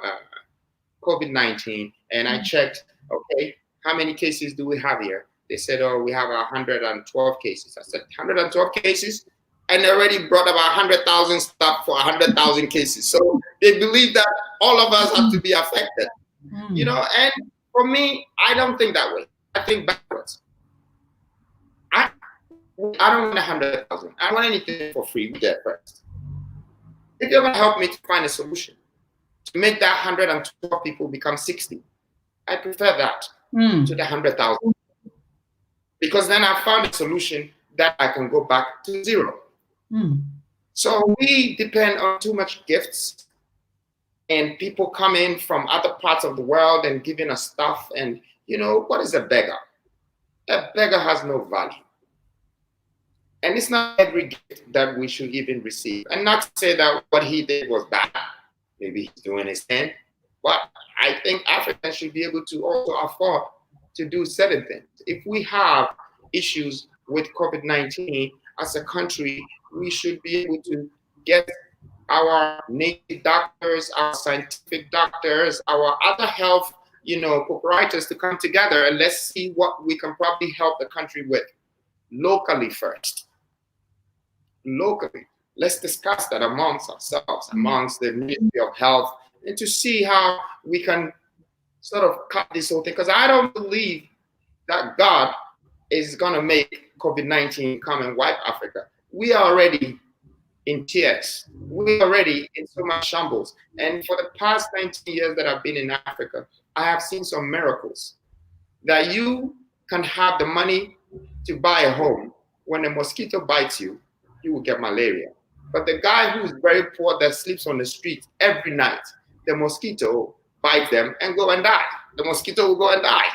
COVID-19. And I checked, okay, how many cases do we have here? They said, oh, we have 112 cases. I said, 112 cases? And they already brought about 100,000 stuff for 100,000 cases. So they believe that all of us have to be affected. And for me, I don't think that way. I think backwards. I don't want 100,000. I want anything for free. We get first. If you're going to help me to find a solution to make that 112 people become 60, I prefer that to the 100,000. Because then I found a solution that I can go back to 0. So we depend on too much gifts, and people come in from other parts of the world and giving us stuff. And what is a beggar? A beggar has no value. And it's not every gift that we should even receive. And not to say that what he did was bad. Maybe he's doing his thing. But I think Africans should be able to also afford to do certain things. If we have issues with COVID-19 as a country, we should be able to get our native doctors, our scientific doctors, our other health, proprietors to come together, and let's see what we can probably help the country with locally first. Locally, let's discuss that amongst ourselves, amongst the Ministry of Health, and to see how we can sort of cut this whole thing. Because I don't believe that God is going to make COVID-19 come and wipe Africa. We are already in tears. We're already in so much shambles. And for the past 19 years that I've been in Africa, I have seen some miracles. That you can have the money to buy a home. When a mosquito bites you, you will get malaria. But the guy who's very poor that sleeps on the street every night, the mosquito bites them and go and die. The mosquito will go and die.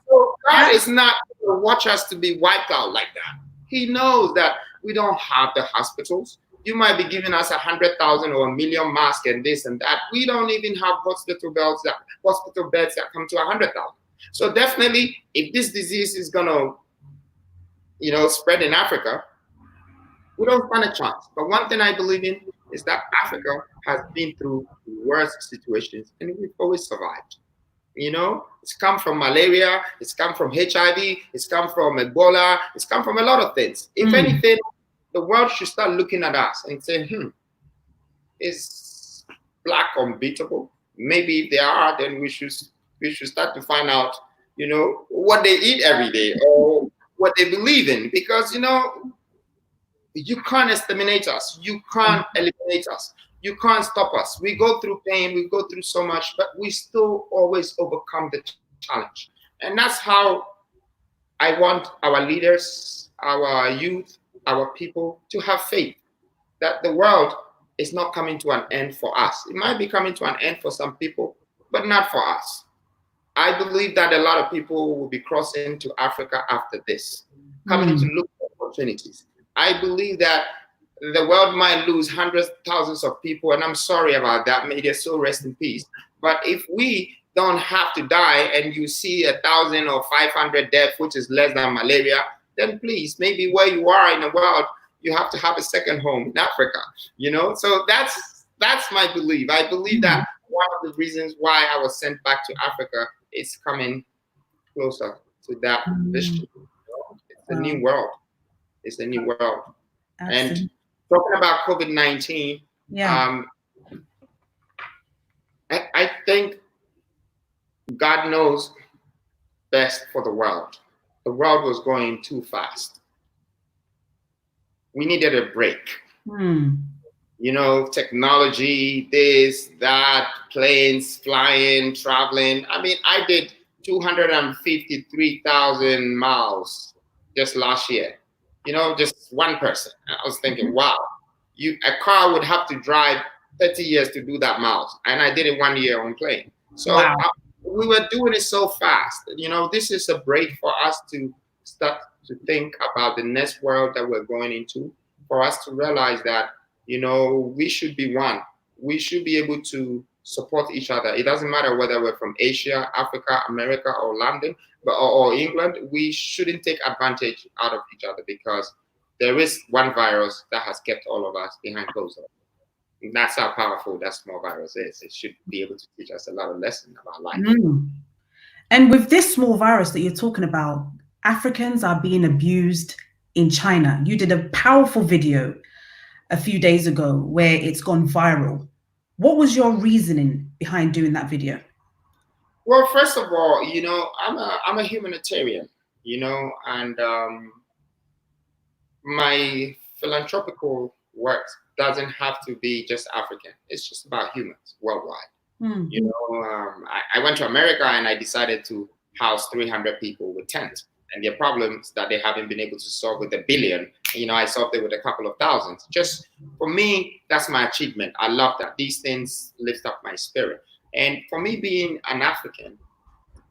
So God is not going to watch us to be wiped out like that. He knows that we don't have the hospitals. You might be giving us 100,000 or 1 million masks and this and that. We don't even have hospital beds that come to 100,000. So definitely, if this disease is going to, spread in Africa, we don't stand a chance. But one thing I believe in is that Africa has been through worse situations and we've always survived. It's come from malaria, it's come from HIV, it's come from Ebola, it's come from a lot of things. If anything, the world should start looking at us and say, is Black unbeatable? Maybe if they are, then we should start to find out, what they eat every day or what they believe in. Because, you can't exterminate us. You can't eliminate us. You can't stop us. We go through pain, we go through so much, but we still always overcome the challenge. And that's how I want our leaders, our youth, our people to have faith that the world is not coming to an end for us. It might be coming to an end for some people, but not for us. I believe that a lot of people will be crossing to Africa after this, coming to look for opportunities. I believe that the world might lose hundreds, thousands of people, and I'm sorry about that. May their soul rest in peace. But if we don't have to die and you see 1,000 or 500 deaths, which is less than malaria, then please, maybe where you are in the world, you have to have a second home in Africa, you know? So that's my belief. I believe that one of the reasons why I was sent back to Africa is coming closer to that vision. It's a new world. It's a new world. Absolutely. And talking about COVID-19, I think God knows best for the world. The world was going too fast. We needed a break. You know, technology, this, that, planes, flying, traveling. I mean, I did 253,000 miles just last year. You know, just one person. I was thinking, wow, a car would have to drive 30 years to do that miles. And I did it 1 year on plane. So we were doing it so fast. You know, this is a break for us to start to think about the next world that we're going into, for us to realize that, you know, we should be one. We should be able to support each other. It doesn't matter whether we're from Asia, Africa, America, or London, or England. We shouldn't take advantage out of each other, because there is one virus that has kept all of us behind closed doors. And that's how powerful that small virus is. It should be able to teach us a lot of lessons about life. And with this small virus that you're talking about, Africans are being abused in China. You did a powerful video a few days ago where it's gone viral. What was your reasoning behind doing that video? Well, first of all, you know, I'm a humanitarian, you know, and my philanthropical work doesn't have to be just African. It's just about humans worldwide. You know, I went to America and I decided to house 300 people with tents. And their problems that they haven't been able to solve with 1 billion, you know, I solved it with a couple of thousands. Just for me, that's my achievement. I love that. These things lift up my spirit. And for me, being an African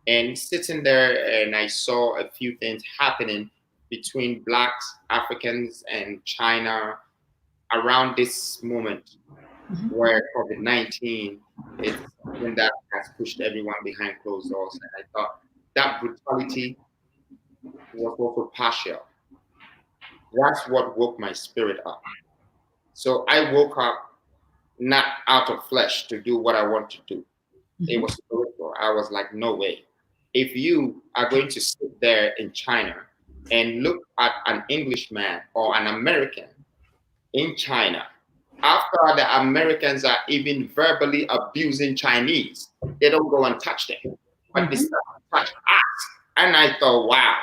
and sitting there, and I saw a few things happening between Blacks, Africans, and China around this moment where COVID-19 is something that has pushed everyone behind closed doors. And I thought that brutality was also partial. That's what woke my spirit up. So I woke up not out of flesh to do what I want to do. It was spiritual. I was like, no way. If you are going to sit there in China and look at an Englishman or an American in China, after the Americans are even verbally abusing Chinese, they don't go and touch them, but they start to touch us. And I thought, wow,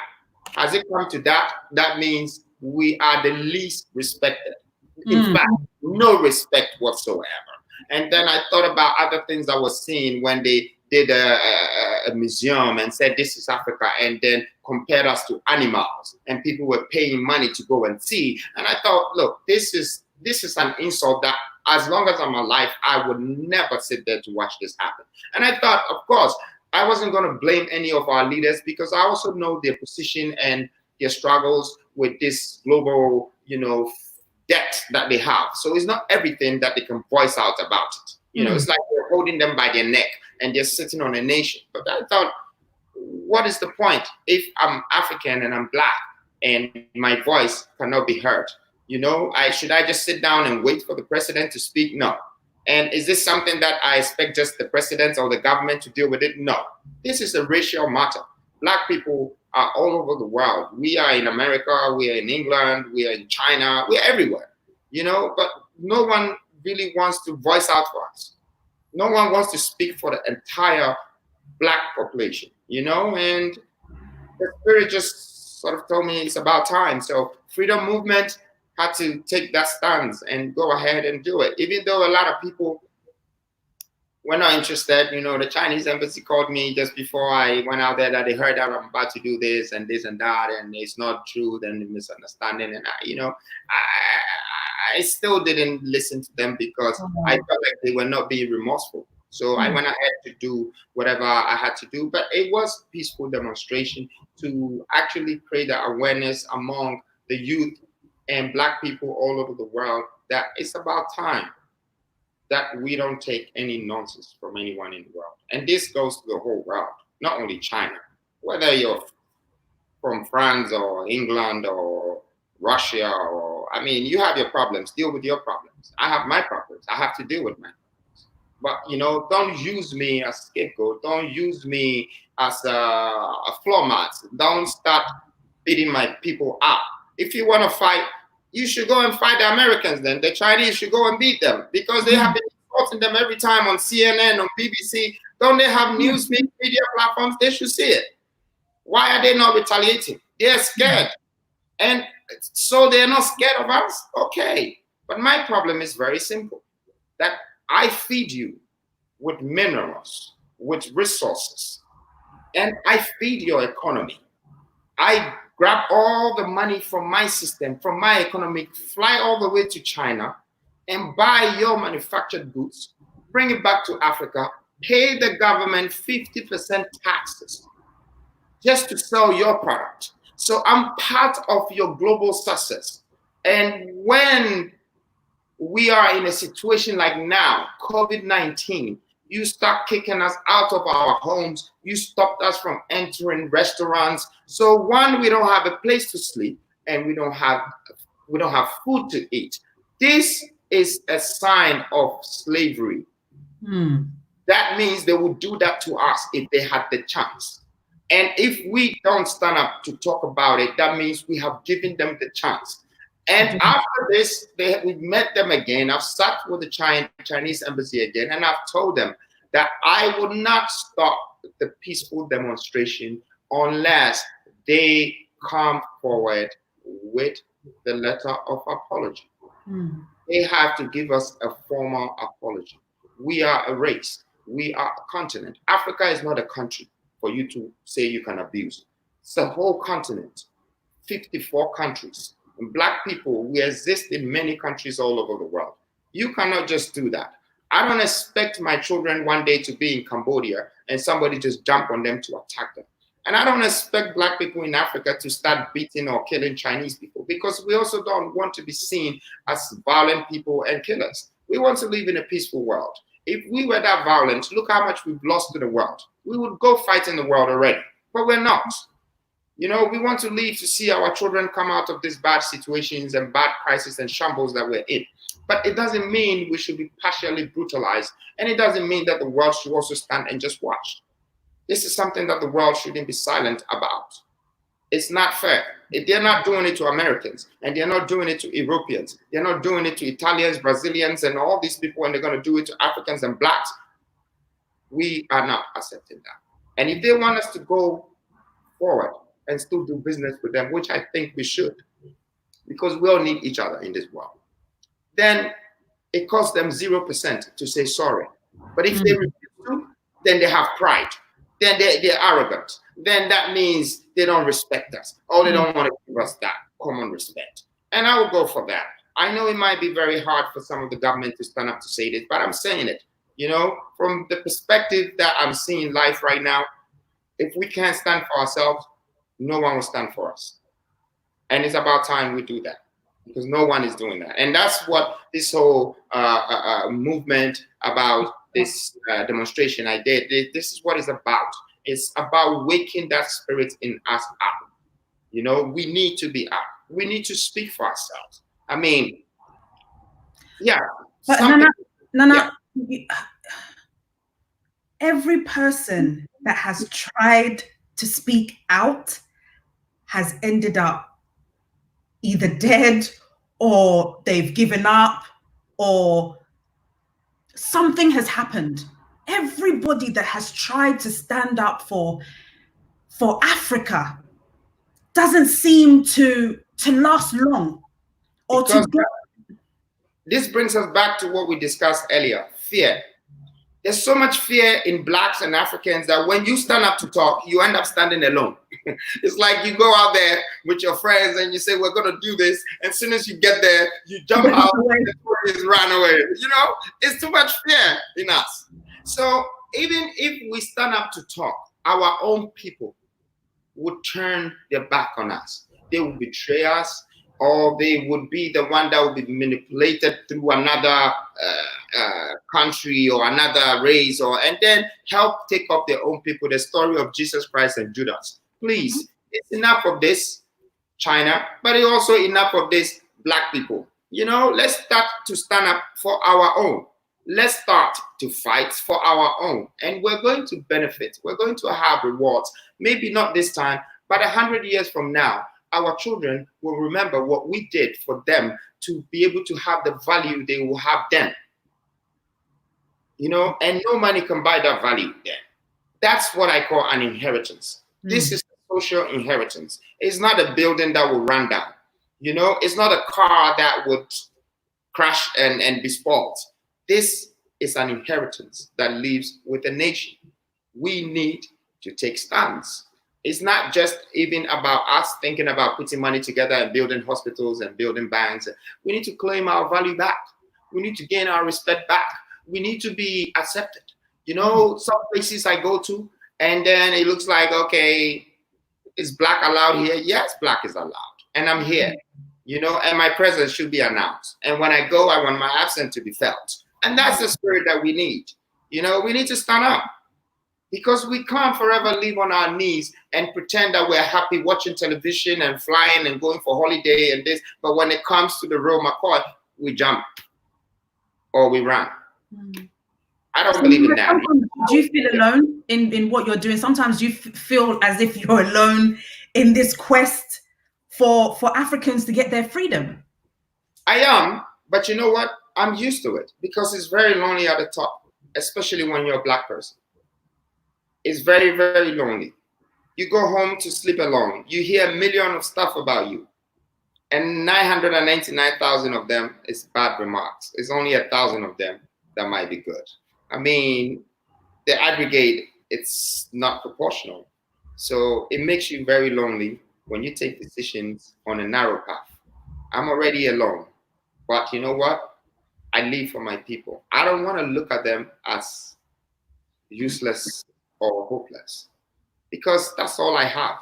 has it come to that? That means we are the least respected. In fact, no respect whatsoever. And then I thought about other things I was seeing when they did a museum and said, this is Africa, and then compared us to animals, and people were paying money to go and see. And I thought, look, this is an insult that as long as I'm alive, I would never sit there to watch this happen. And I thought, of course, I wasn't going to blame any of our leaders, because I also know their position and their struggles with this global, you know, debt that they have. So it's not everything that they can voice out about it. You know, it's like they're holding them by their neck and they're sitting on a nation. But I thought, what is the point if I'm African and I'm Black and my voice cannot be heard? You know, should I just sit down and wait for the president to speak? No. And is this something that I expect just the president or the government to deal with it? No. This is a racial matter. Black people are all over the world. We are in America, we are in England, we are in China, we're everywhere, you know, but no one really wants to voice out for us. No one wants to speak for the entire Black population, you know, and the spirit just sort of told me it's about time. So freedom movement had to take that stance and go ahead and do it. Even though a lot of people were not interested, you know, the Chinese embassy called me just before I went out there that they heard that I'm about to do this and that, and it's not true, then the misunderstanding. And I still didn't listen to them because I felt like they were not being remorseful. So I went ahead to do whatever I had to do. But it was peaceful demonstration to actually create the awareness among the youth and Black people all over the world that it's about time that we don't take any nonsense from anyone in the world. And this goes to the whole world, not only China. Whether you're from France or England or Russia, or, I mean, you have your problems, deal with your problems. I have my problems, I have to deal with my problems. But, you know, don't use me as a scapegoat. Don't use me as a floor mat. Don't start beating my people up. If you want to fight, you should go and fight the Americans then. The Chinese should go and beat them because they have been insulting them every time on CNN, on BBC. Don't they have news media platforms? They should see it. Why are they not retaliating? They're scared. And so they're not scared of us? Okay. But my problem is very simple. That I feed you with minerals, with resources, and I feed your economy. I grab all the money from my system, from my economy, fly all the way to China and buy your manufactured goods, bring it back to Africa, pay the government 50% taxes just to sell your product. So I'm part of your global success. And when we are in a situation like now, COVID-19, you start kicking us out of our homes. You stopped us from entering restaurants. So one, we don't have a place to sleep, and we don't have food to eat. This is a sign of slavery. That means they would do that to us if they had the chance. And if we don't stand up to talk about it, that means we have given them the chance. And after this, we met them again. I've sat with the Chinese embassy again, and I've told them that I will not stop the peaceful demonstration unless they come forward with the letter of apology. They have to give us a formal apology. We are a race. We are a continent. Africa is not a country for you to say you can abuse. It's a whole continent, 54 countries. Black people, we exist in many countries all over the world. You cannot just do that. I don't expect my children one day to be in Cambodia and somebody just jump on them to attack them. And I don't expect Black people in Africa to start beating or killing Chinese people, because we also don't want to be seen as violent people and killers. We want to live in a peaceful world. If we were that violent, look how much we've lost to the world. We would go fight in the world already, but we're not. You know, we want to live to see our children come out of these bad situations and bad crises and shambles that we're in. But it doesn't mean we should be partially brutalized. And it doesn't mean that the world should also stand and just watch. This is something that the world shouldn't be silent about. It's not fair. They're not doing it to Americans, and they're not doing it to Europeans. They're not doing it to Italians, Brazilians, and all these people, and they're going to do it to Africans and Blacks. We are not accepting that. And if they want us to go forward and still do business with them, which I think we should, because we all need each other in this world, then it costs them 0% to say sorry. But if they refuse to, then they have pride. Then they're arrogant. Then that means they don't respect us, or they don't want to give us that common respect. And I will go for that. I know it might be very hard for some of the government to stand up to say this, but I'm saying it. You know, from the perspective that I'm seeing life right now, if we can't stand for ourselves, no one will stand for us. And it's about time we do that, because no one is doing that. And that's what this whole movement about this demonstration I did, this is what it's about. It's about waking that spirit in us up. You know, we need to be up. We need to speak for ourselves. I mean, yeah. But every person that has tried to speak out has ended up either dead, or they've given up, or something has happened. Everybody that has tried to stand up for Africa doesn't seem to last long, Or because to get... this brings us back to what we discussed earlier, fear. There's so much fear in Blacks and Africans that when you stand up to talk, you end up standing alone. It's like you go out there with your friends and you say, we're going to do this. And as soon as you get there, you jump out and just run away. You know, it's too much fear in us. So even if we stand up to talk, our own people would turn their back on us. They would betray us, or they would be the one that would be manipulated through another country or another race, and then help take up their own people. The story of Jesus Christ and Judas. Please, it's enough of this, China, but it's also enough of this, Black people. You know, let's start to stand up for our own. Let's start to fight for our own, and we're going to benefit. We're going to have rewards. Maybe not this time, but 100 years from now, our children will remember what we did for them to be able to have the value they will have then. You know, and no money can buy that value then. That's what I call an inheritance. This is a social inheritance. It's not a building that will run down. You know, it's not a car that would crash and be spoiled. This is an inheritance that lives with a nation. We need to take stands. It's not just even about us thinking about putting money together and building hospitals and building banks. We need to claim our value back. We need to gain our respect back. We need to be accepted. You know, some places I go to, and then it looks like, okay, is Black allowed here? Yes, Black is allowed. And I'm here, you know, and my presence should be announced. And when I go, I want my absence to be felt. And that's the spirit that we need. You know, we need to stand up. Because we can't forever live on our knees and pretend that we're happy watching television and flying and going for holiday and this. But when it comes to the real McCoy, we jump or we run. I don't believe in that. Do you feel alone in what you're doing? Sometimes you feel as if you're alone in this quest for Africans to get their freedom. I am, but you know what? I'm used to it because it's very lonely at the top, especially when you're a Black person. It's very, very lonely. You go home to sleep alone. You hear a million of stuff about you. And 999,000 of them is bad remarks. It's only 1,000 of them that might be good. I mean, the aggregate, it's not proportional. So it makes you very lonely when you take decisions on a narrow path. I'm already alone. But you know what? I live for my people. I don't want to look at them as useless or hopeless, because that's all I have.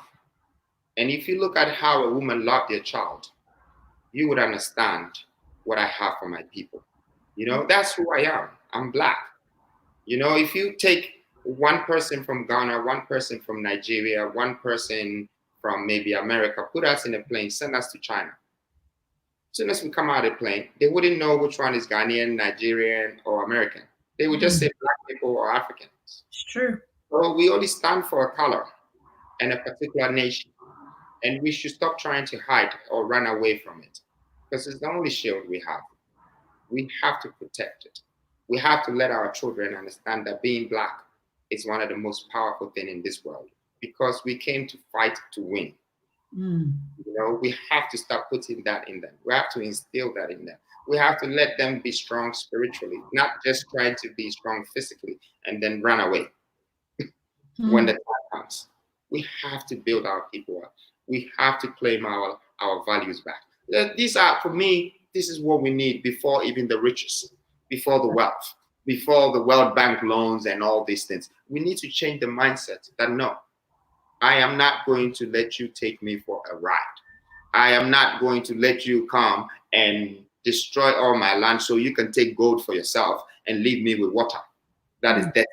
And if you look at how a woman loved their child, you would understand what I have for my people. You know, that's who I am. I'm Black. You know, if you take one person from Ghana, one person from Nigeria, one person from maybe America, put us in a plane, send us to China. As soon as we come out of the plane, they wouldn't know which one is Ghanaian, Nigerian, or American. They would just say Black people or Africans. It's true. So we only stand for a color and a particular nation. And we should stop trying to hide or run away from it, because it's the only shield we have. We have to protect it. We have to let our children understand that being Black is one of the most powerful things in this world, because we came to fight to win. You know, we have to start putting that in them. We have to instill that in them. We have to let them be strong spiritually, not just trying to be strong physically and then run away when the time comes. We have to build our people up. We have to claim our values back. These are, for me, this is what we need before even the riches, before the wealth, before the World Bank loans and all these things. We need to change the mindset that no, I am not going to let you take me for a ride. I am not going to let you come and destroy all my land so you can take gold for yourself and leave me with water. That is dead.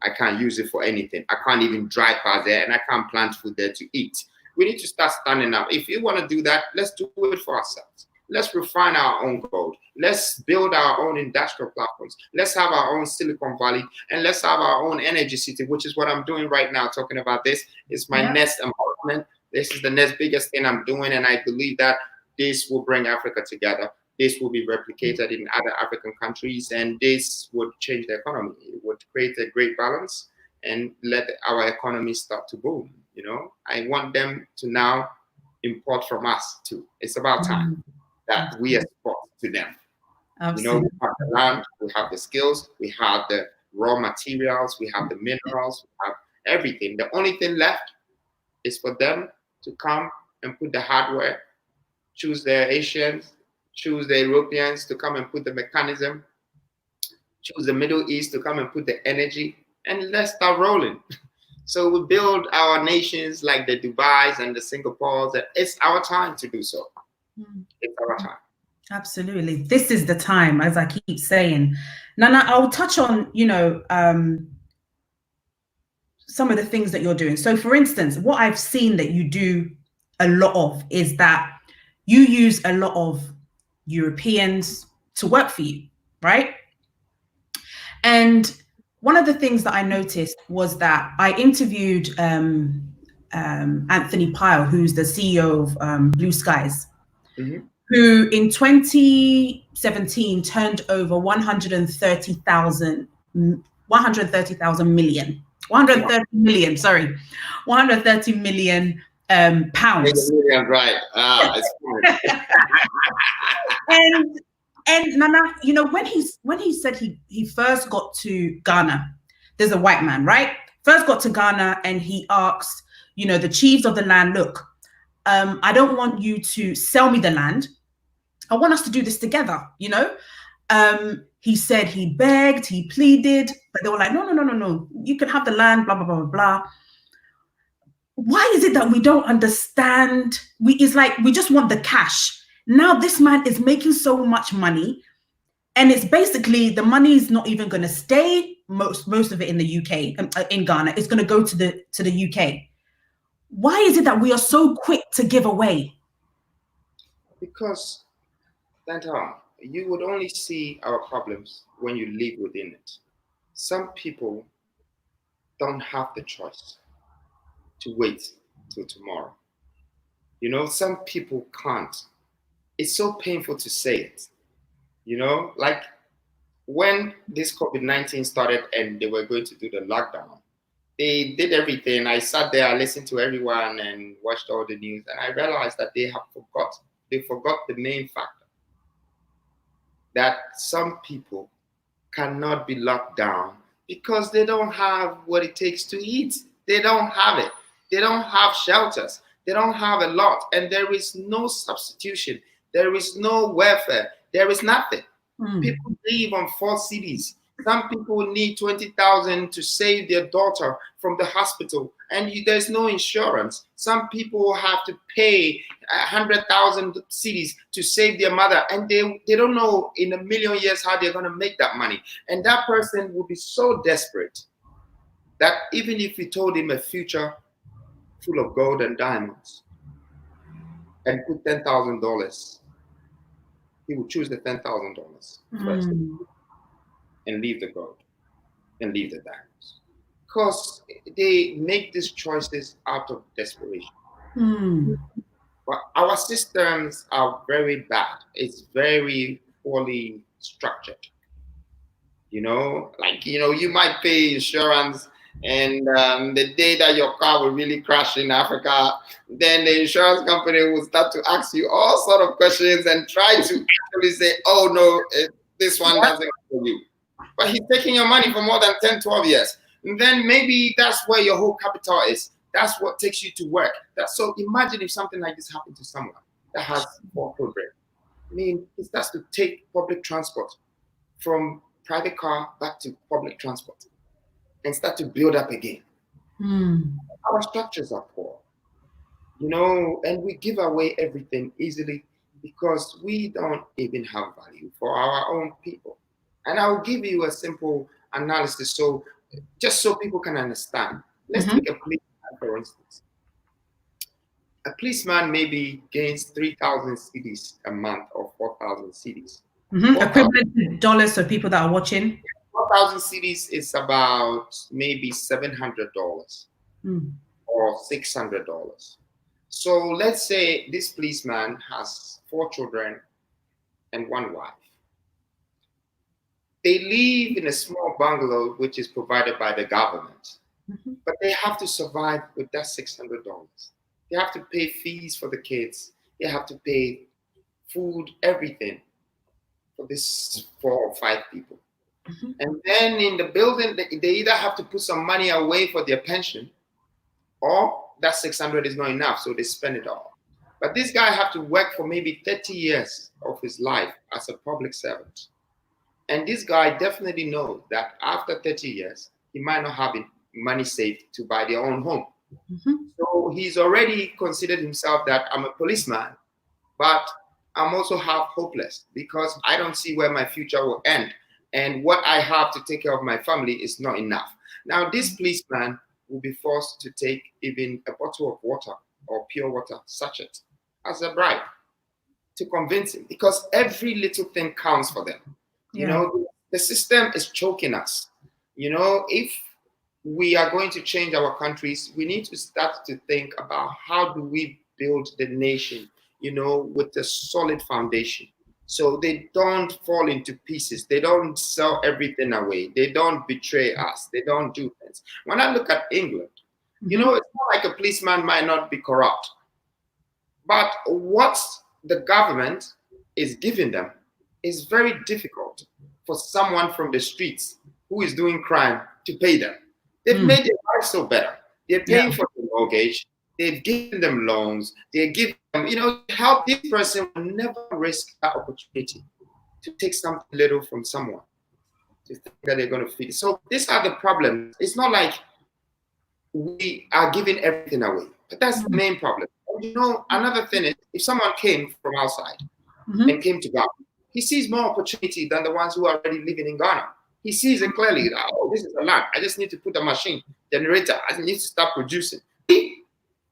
I can't use it for anything. I can't even drive past there, and I can't plant food there to eat. We need to start standing up. If you want to do that, let's do it for ourselves. Let's refine our own gold. Let's build our own industrial platforms. Let's have our own Silicon Valley, and let's have our own energy city, which is what I'm doing right now, talking about this. It's my next empowerment. This is the next biggest thing I'm doing, and I believe that this will bring Africa together. This will be replicated in other African countries, and this would change the economy. It would create a great balance and let our economy start to boom. You know, I want them to now import from us too. It's about time. that we export to them. Absolutely. We have the land, we have the skills, we have the raw materials, we have the minerals, we have everything. The only thing left is for them to come and put the hardware, choose the Asians, choose the Europeans to come and put the mechanism, choose the Middle East to come and put the energy, and let's start rolling. So we build our nations like the Dubais and the Singapores. It's our time to do so. It's our time. Absolutely. This is the time, as I keep saying. Nana, I'll touch on, some of the things that you're doing. So for instance, what I've seen that you do a lot of is that you use a lot of Europeans to work for you, right? And one of the things that I noticed was that I interviewed Anthony Pyle, who's the CEO of Blue Skies, who in 2017 turned over 130 million pounds. Right. And Nana, when he said he first got to Ghana, there's a white man, right? First got to Ghana and he asked, the chiefs of the land, look, I don't want you to sell me the land. I want us to do this together, He said he begged, he pleaded, but they were like, no, you can have the land, blah, blah, blah, blah, blah. Why is it that we don't understand? It's like we just want the cash. Now this man is making so much money, and it's basically the money is not even going to stay, most of it in the UK, in Ghana. It's going to go to the UK. Why is it that we are so quick to give away? Because, Dentaa, you would only see our problems when you live within it. Some people don't have the choice to wait till tomorrow. Some people can't. It's so painful to say it. Like when this COVID-19 started and they were going to do the lockdown, they did everything. I sat there, I listened to everyone and watched all the news, and I realized that they forgot the main factor. That some people cannot be locked down because they don't have what it takes to eat. They don't have it. They don't have shelters. They don't have a lot. And there is no substitution. There is no welfare. There is nothing. People live on 4 cedis. Some people need 20,000 to save their daughter from the hospital, and there's no insurance. Some people have to pay 100,000 cedis to save their mother, and they don't know in a million years how they're going to make that money. And that person will be so desperate that even if you told him a future full of gold and diamonds and put $10,000, he would choose the $10,000 first and leave the gold and leave the diamonds, because they make these choices out of desperation. But our systems are very bad. It's very poorly structured. You might pay insurance, and the day that your car will really crash in Africa, then the insurance company will start to ask you all sort of questions and try to actually say, oh no, this one doesn't for you. But he's taking your money for more than 10, 12 years. And then maybe that's where your whole capital is. That's what takes you to work. So imagine if something like this happened to someone that has 4 children. It starts to take public transport from private car back to public transport and start to build up again. Our structures are poor, and we give away everything easily because we don't even have value for our own people. And I'll give you a simple analysis, just so people can understand. Let's take a policeman, for instance. A policeman maybe gains 3,000 cedis a month or 4,000 cedis. Equivalent to dollars, so people that are watching. 4,000 cedis is about maybe $700 or $600. So let's say this policeman has 4 children and 1 wife. They live in a small bungalow, which is provided by the government, but they have to survive with that $600. They have to pay fees for the kids. They have to pay food, everything for these 4 or 5 people. And then in the building, they either have to put some money away for their pension, or that 600 is not enough, so they spend it all. But this guy have to work for maybe 30 years of his life as a public servant. And this guy definitely knows that after 30 years, he might not have money saved to buy their own home. So he's already considered himself that I'm a policeman, but I'm also half hopeless because I don't see where my future will end. And what I have to take care of my family is not enough. Now, this policeman will be forced to take even a bottle of water or pure water sachet as a bribe to convince him, because every little thing counts for them. You know, the system is choking us. You know, if we are going to change our countries, we need to start to think about how do we build the nation, you know, with a solid foundation. So they don't fall into pieces. They don't sell everything away. They don't betray us. They don't do things. When I look at England, you know, it's not like a policeman might not be corrupt, but what the government is giving them is very difficult for someone from the streets who is doing crime to pay them. They've made their life so better. They're paying for the mortgage. They've given them loans. They give them, you know, help. This person will never risk that opportunity to take something little from someone to think that they're going to feed. So these are the problems. It's not like we are giving everything away, but that's the main problem. And you know, another thing is, if someone came from outside and came to Ghana, he sees more opportunity than the ones who are already living in Ghana. He sees it clearly. Oh, this is a land. I just need to put a machine, generator. I need to start producing.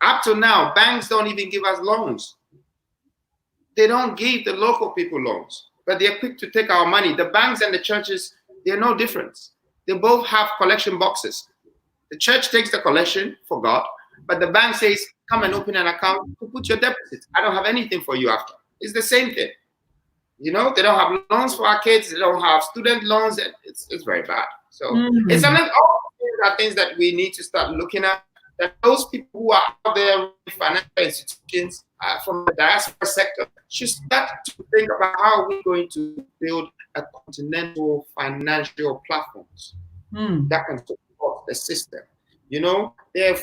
Up to now, banks don't even give us loans. They don't give the local people loans, but they're quick to take our money. The banks and the churches, they're no different. They both have collection boxes. The church takes the collection for God, but the bank says, come and open an account to put your deposit. I don't have anything for you after. It's the same thing. You know, they don't have loans for our kids. They don't have student loans. It's very bad. So it's all things that we need to start looking at. That those people who are out there in financial institutions from the diaspora sector should start to think about how we're going to build a continental financial platforms that can support the system. You know, there are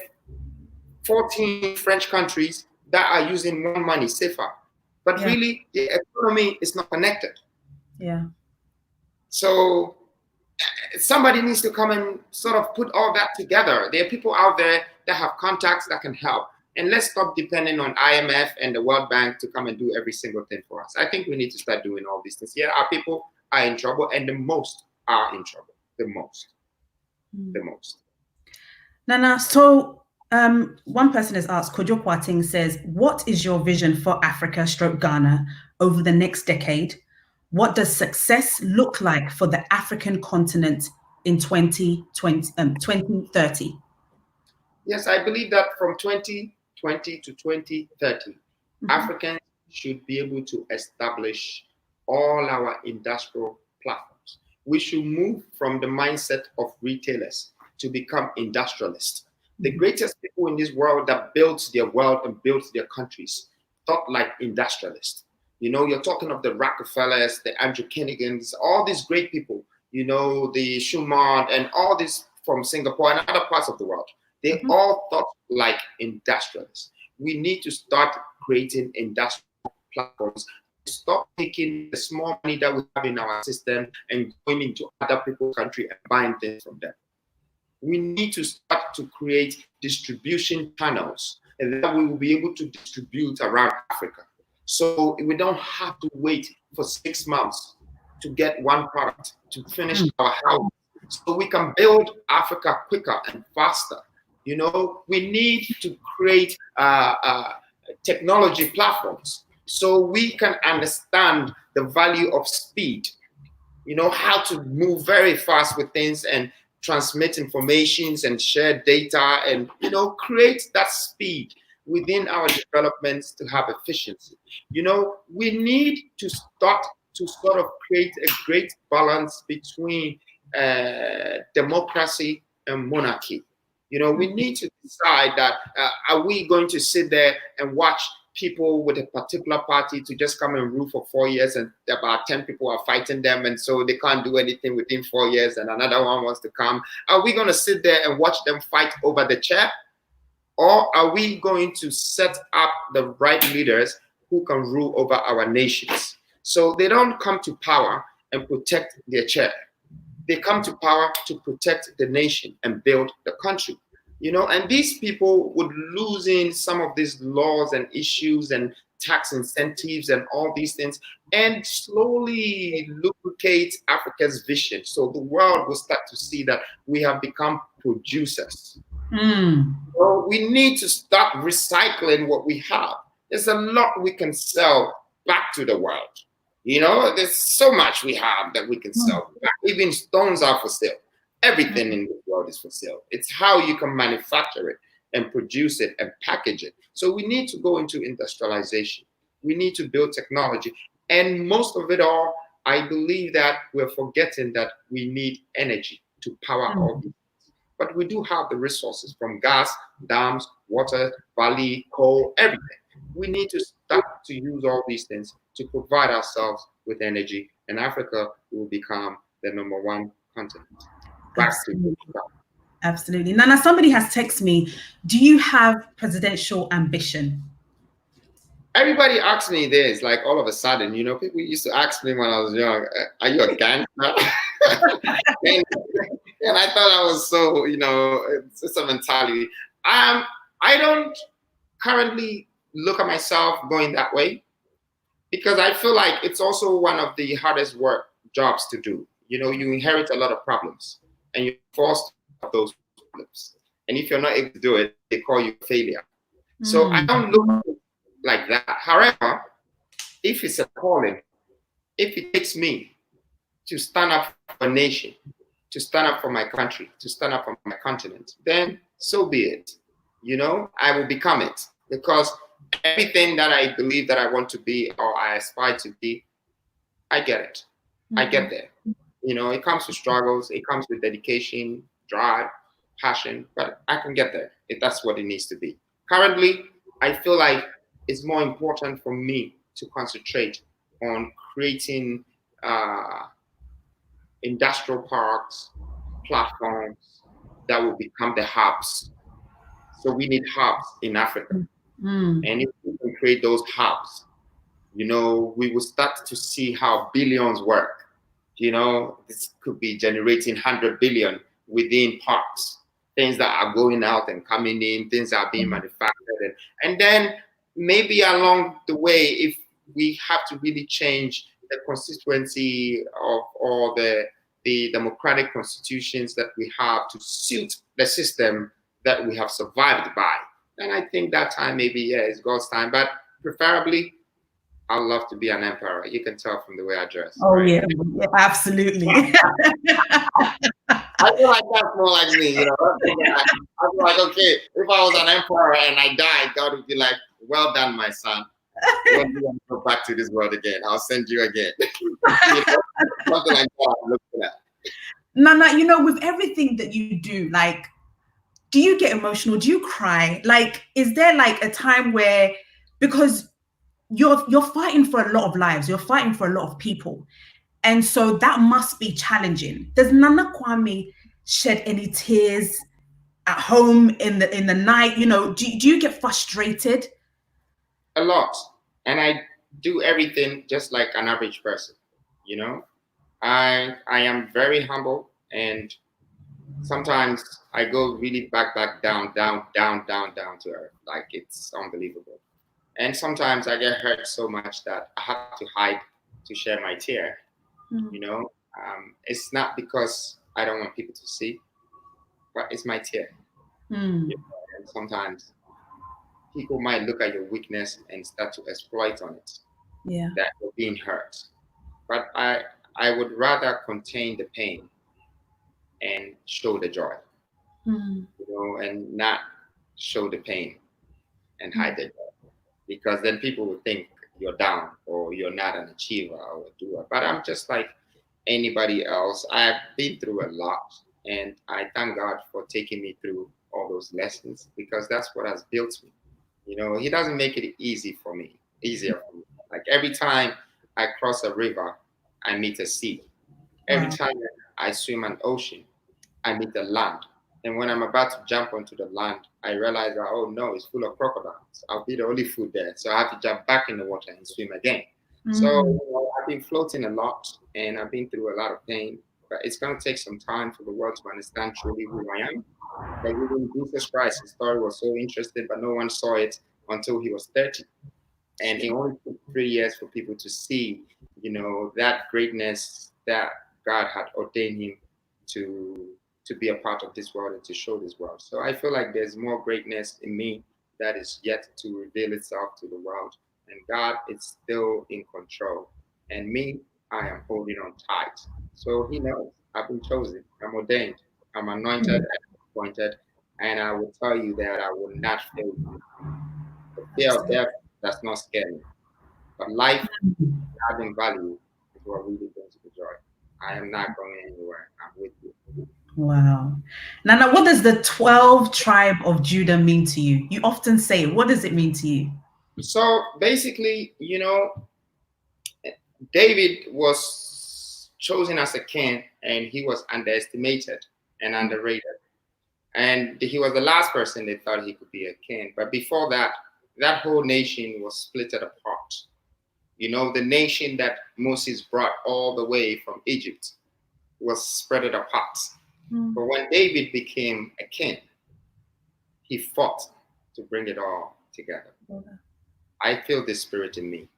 14 French countries that are using one money, CFA, but really the economy is not connected. So somebody needs to come and sort of put all that together. There are people out there that have contacts that can help. And let's stop depending on IMF and the World Bank to come and do every single thing for us. I think we need to start doing all these things. Our people are in trouble, and the most are in trouble. The most. Nana, so one person has asked, Kojo Kwating says, what is your vision for Africa / Ghana over the next decade? What does success look like for the African continent in 2030? Yes, I believe that from 2020 to 2030, Africans should be able to establish all our industrial platforms. We should move from the mindset of retailers to become industrialists. The greatest people in this world that built their world and built their countries thought like industrialists. You know, you're talking of the Rockefellers, the Andrew Kennigans, all these great people, you know, the Schumann and all these from Singapore and other parts of the world. They all thought like industrialists. We need to start creating industrial platforms. Stop taking the small money that we have in our system and going into other people's country and buying things from them. We need to start to create distribution channels, and that we will be able to distribute around Africa. So we don't have to wait for 6 months to get one product to finish our house. So we can build Africa quicker and faster. You know, we need to create technology platforms so we can understand the value of speed. You know, how to move very fast with things and transmit informations and share data and, you know, create that speed within our developments to have efficiency. You know, we need to start to sort of create a great balance between democracy and monarchy. You know, we need to decide that are we going to sit there and watch people with a particular party to just come and rule for 4 years, and about 10 people are fighting them, and so they can't do anything within 4 years, and another one wants to come. Are we going to sit there and watch them fight over the chair? Or are we going to set up the right leaders who can rule over our nations? So they don't come to power and protect their chair. They come to power to protect the nation and build the country. And these people would lose in some of these laws and issues and tax incentives and all these things, and slowly lubricate Africa's vision. So the world will start to see that we have become producers. So we need to start recycling what we have. There's a lot we can sell back to the world. There's so much we have that we can sell back. Even stones are for sale. Everything in the world is for sale. It's how you can manufacture it and produce it and package it. So we need to go into industrialization. We need to build technology. And most of it all, I believe that we're forgetting that we need energy to power all these. But we do have the resources from gas, dams, water, valley, coal, everything. We need to start to use all these things to provide ourselves with energy, and Africa will become the #1 continent. Absolutely. Nana, somebody has texted me, do you have presidential ambition? Everybody asks me this, like all of a sudden, people used to ask me when I was young, are you a gangster? and I thought I was so, it's a mentality. I don't currently look at myself going that way, because I feel like it's also one of the hardest jobs to do. You inherit a lot of problems, and you're forced to solve those problems. And if you're not able to do it, they call you a failure. So I don't look like that. However, if it's a calling, if it takes me to stand up for a nation, to stand up for my country, to stand up for my continent, then so be it. I will become it, because everything that I believe that I want to be or I aspire to be, I get it. I get there. It comes with struggles, it comes with dedication, drive, passion, but I can get there if that's what it needs to be. Currently, I feel like it's more important for me to concentrate on creating industrial parks, platforms that will become the hubs. So we need hubs in Africa. And if we can create those hubs, we will start to see how billions work. This could be generating 100 billion within parks, things that are going out and coming in, things that are being manufactured. And then maybe along the way, if we have to really change the constituency of all the democratic constitutions that we have to suit the system that we have survived by, then I think that time maybe, it's God's time. But preferably, I'd love to be an emperor. You can tell from the way I dress. Oh, right? Yeah, absolutely. I feel like that's more like me, I feel like, okay, if I was an emperor and I died, God would be like, well done, my son. When you want to go back to this world again, I'll send you again. Something like that I'm looking at. Nana, with everything that you do, like, do you get emotional? Do you cry? Like, is there like a time where, because you're fighting for a lot of lives, you're fighting for a lot of people, and so that must be challenging. Does Nana Kwame shed any tears at home in the night? Do you get frustrated? A lot, and I do everything just like an average person. I am very humble, and sometimes I go really back down to earth. Like, it's unbelievable. And sometimes I get hurt so much that I have to hide to share my tear. It's not because I don't want people to see, but it's my tear. And sometimes people might look at your weakness and start to exploit on it. Yeah. That you're being hurt. But I would rather contain the pain and show the joy, and not show the pain and hide the joy. Because then people will think you're down or you're not an achiever or a doer. But I'm just like anybody else. I've been through a lot, and I thank God for taking me through all those lessons, because that's what has built me. You know, he doesn't make it easier for me. Like every time I cross a river, I meet a sea. Every Wow. time I swim an ocean, I meet the land. And when I'm about to jump onto the land, I realize that, oh no, it's full of crocodiles. I'll be the only food there. So I have to jump back in the water and swim again. So Mm. I've been floating a lot and I've been through a lot of pain. But it's going to take some time for the world to understand truly who I am. Like even Jesus Christ, his story was so interesting, but no one saw it until he was 30. And it only took 3 years for people to see, that greatness that God had ordained him to to be a part of this world and to show this world. So I feel like there's more greatness in me that is yet to reveal itself to the world. And God is still in control. And me, I am holding on tight. So he knows I've been chosen. I'm ordained. I'm anointed and appointed. And I will tell you that I will not fail you. The fear of death does not scare me. But life having value is what really brings me joy. I am not going anywhere. I'm with you. Wow. Nana, what does the 12 tribe of Judah mean to you? You often say, what does it mean to you? So basically, David was chosen as a king and he was underestimated and underrated. And he was the last person they thought he could be a king. But before that, that whole nation was split apart. The nation that Moses brought all the way from Egypt was spread apart. But when David became a king, he fought to bring it all together. I feel this spirit in me.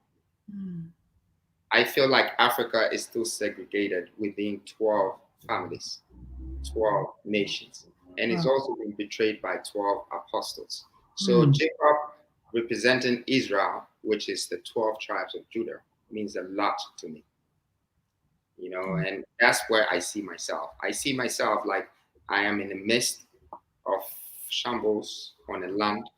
I feel like Africa is still segregated within 12 families, 12 nations. And it's also been betrayed by 12 apostles. So Jacob, representing Israel, which is the 12 tribes of Judah, means a lot to me. And that's where I see myself. I see myself like I am in the midst of shambles on a land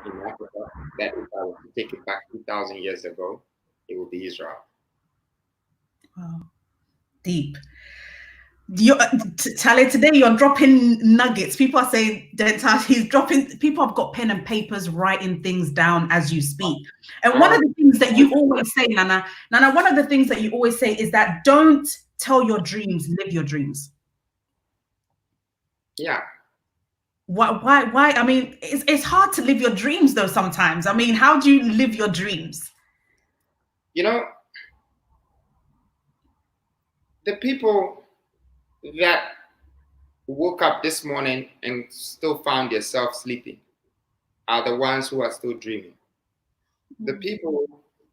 in Africa that if I were to take it back 2,000 years ago, it would be Israel. Wow. Deep. Tale, today you're dropping nuggets. People are saying, Dentaa, he's dropping, people have got pen and papers writing things down as you speak. And one of the things that you always say, Nana, one of the things that you always say is that don't tell your dreams, live your dreams. Yeah. Why? I mean, it's hard to live your dreams though sometimes. I mean, how do you live your dreams? The people that woke up this morning and still found themselves sleeping are the ones who are still dreaming. The people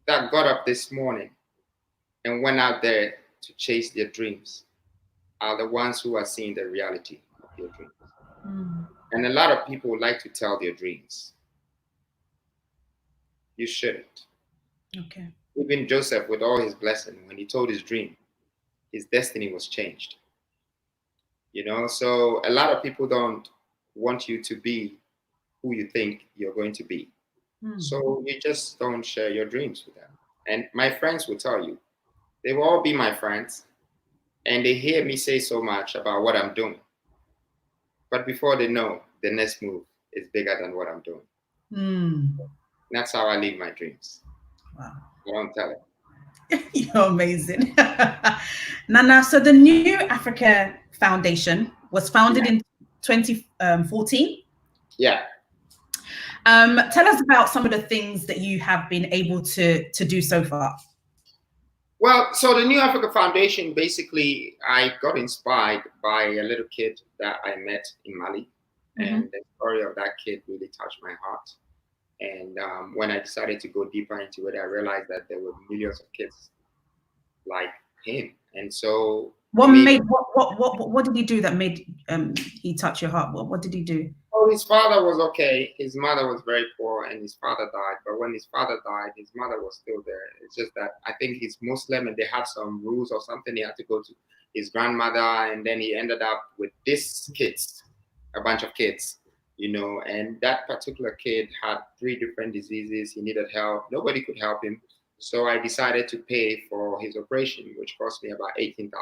that got up this morning and went out there to chase their dreams are the ones who are seeing the reality of their dreams. And a lot of people like to tell their dreams. You shouldn't. Okay. Even Joseph, with all his blessing, when he told his dream, his destiny was changed. So a lot of people don't want you to be who you think you're going to be. So you just don't share your dreams with them. And my friends will tell you, they will all be my friends, and they hear me say so much about what I'm doing. But before they know, the next move is bigger than what I'm doing. That's how I live my dreams. Wow. I don't tell it. You're amazing. Nana, so the New Africa Foundation was founded in 2014. Yeah. Tell us about some of the things that you have been able to do so far. Well, so the New Africa Foundation, basically, I got inspired by a little kid that I met in Mali. And the story of that kid really touched my heart. And when I decided to go deeper into it, I realized that there were millions of kids like him. And so what did he do that made he touch your heart? What did he do? Oh, his father was okay. His mother was very poor and his father died. But when his father died, his mother was still there. It's just that I think he's Muslim and they had some rules or something. He had to go to his grandmother, and then he ended up with these kids, a bunch of kids, and that particular kid had 3 different diseases. He needed help. Nobody could help him. So I decided to pay for his operation, which cost me about $18,000.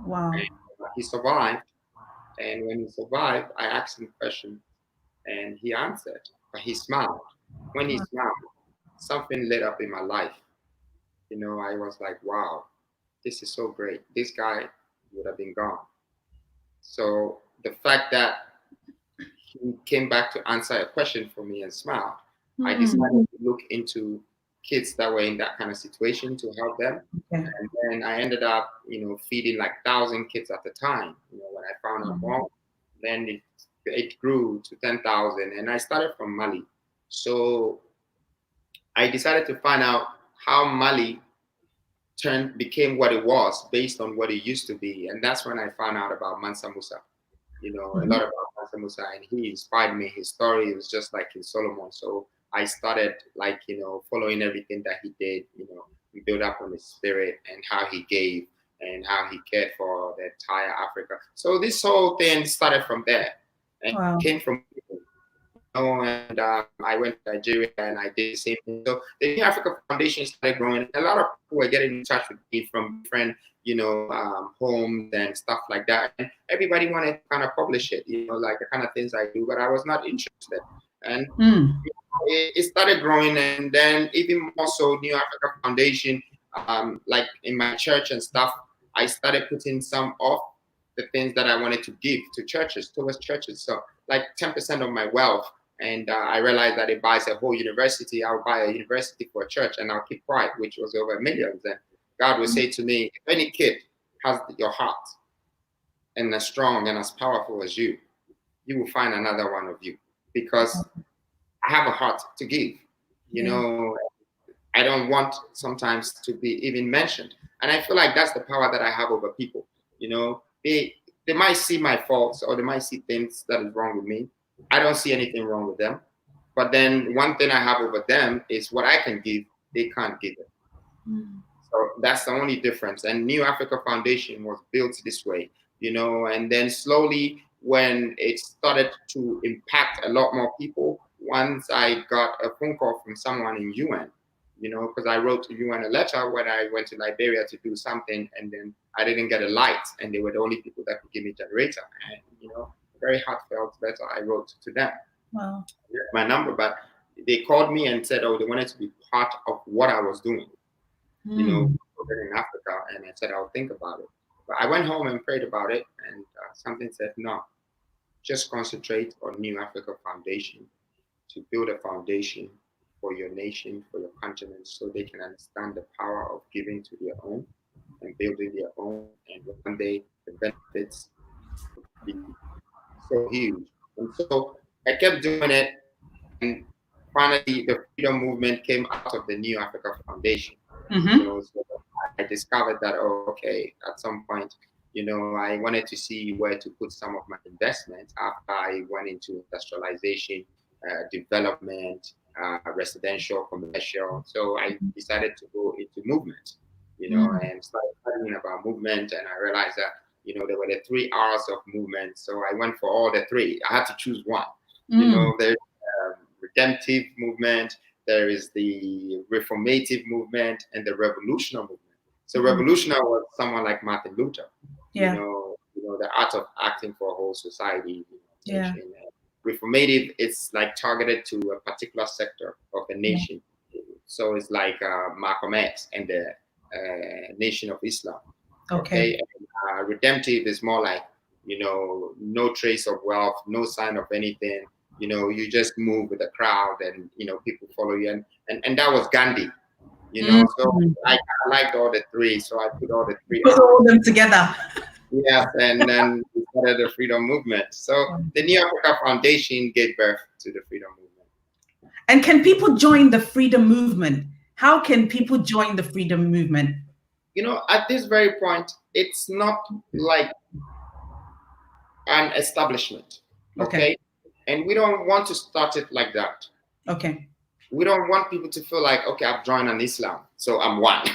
Wow. And he survived. And when he survived, I asked him a question and he answered. but he smiled. When he smiled, something lit up in my life. I was like, wow, this is so great. This guy would have been gone. So the fact that he came back to answer a question for me and smiled, I decided to look into kids that were in that kind of situation to help them. Okay. And then I ended up, feeding like 1,000 kids at the time. When I found out more, then it grew to 10,000, and I started from Mali. So I decided to find out how Mali became what it was based on what it used to be, and that's when I found out about Mansa Musa. A lot about Mansa Musa, and he inspired me. His story was just like in Solomon. So I started following everything that he did. We built up on his spirit and how he gave and how he cared for the entire Africa. So this whole thing started from there and came from. And I went to Nigeria and I did the same thing. So the New Africa Foundation started growing. A lot of people were getting in touch with me from different, homes and stuff like that. And everybody wanted to kind of publish it, like the kind of things I do, but I was not interested. And it started growing. And then even more so, New Africa Foundation, like in my church and stuff, I started putting some of the things that I wanted to give to churches, towards churches. So like 10% of my wealth. And I realized that it buys a whole university. I'll buy a university for a church and I'll keep quiet, which was over millions. And God would say to me, if any kid has your heart and as strong and as powerful as you will find another one of you, because I have a heart to give. I don't want sometimes to be even mentioned. And I feel like that's the power that I have over people. They might see my faults or they might see things that is wrong with me. I don't see anything wrong with them. But then one thing I have over them is what I can give, they can't give it. So that's the only difference. And New Africa Foundation was built this way, and then slowly when it started to impact a lot more people, once I got a phone call from someone in UN, because I wrote to UN a letter when I went to Liberia to do something, and then I didn't get a light, and they were the only people that could give me a generator. And, very heartfelt letter I wrote to them. Wow. My number, but they called me and said, they wanted to be part of what I was doing, in Africa. And I said, I'll think about it. But I went home and prayed about it, and something said, no, just concentrate on New Africa Foundation to build a foundation for your nation, for your continent, so they can understand the power of giving to their own and building their own. And one day the benefits will be so huge. And so I kept doing it. And finally, the freedom movement came out of the New Africa Foundation. So I discovered that, at some point, I wanted to see where to put some of my investment after I went into industrialization, development, residential, commercial. So I decided to go into movement, and started studying about movement. And I realized that, there were the 3 R's of movement. So I went for all the 3. I had to choose one. There's redemptive movement, there is the reformative movement, and the revolutionary movement. So revolutionary was someone like Martin Luther. The art of acting for a whole society. Reformative, it's like targeted to a particular sector of a nation. So it's like Malcolm X and the Nation of Islam. Okay. And, redemptive is more like, no trace of wealth, no sign of anything. You just move with the crowd, and people follow you. And that was Gandhi. So I liked all the 3, so I put all the 3. Put all them together. Yes, and then we started the freedom movement. So the New Africa Foundation gave birth to the freedom movement. And can people join the freedom movement? How can people join the freedom movement? At this very point, it's not like an establishment. Okay. And we don't want to start it like that. Okay. We don't want people to feel like, I've joined an Islam, so I'm one.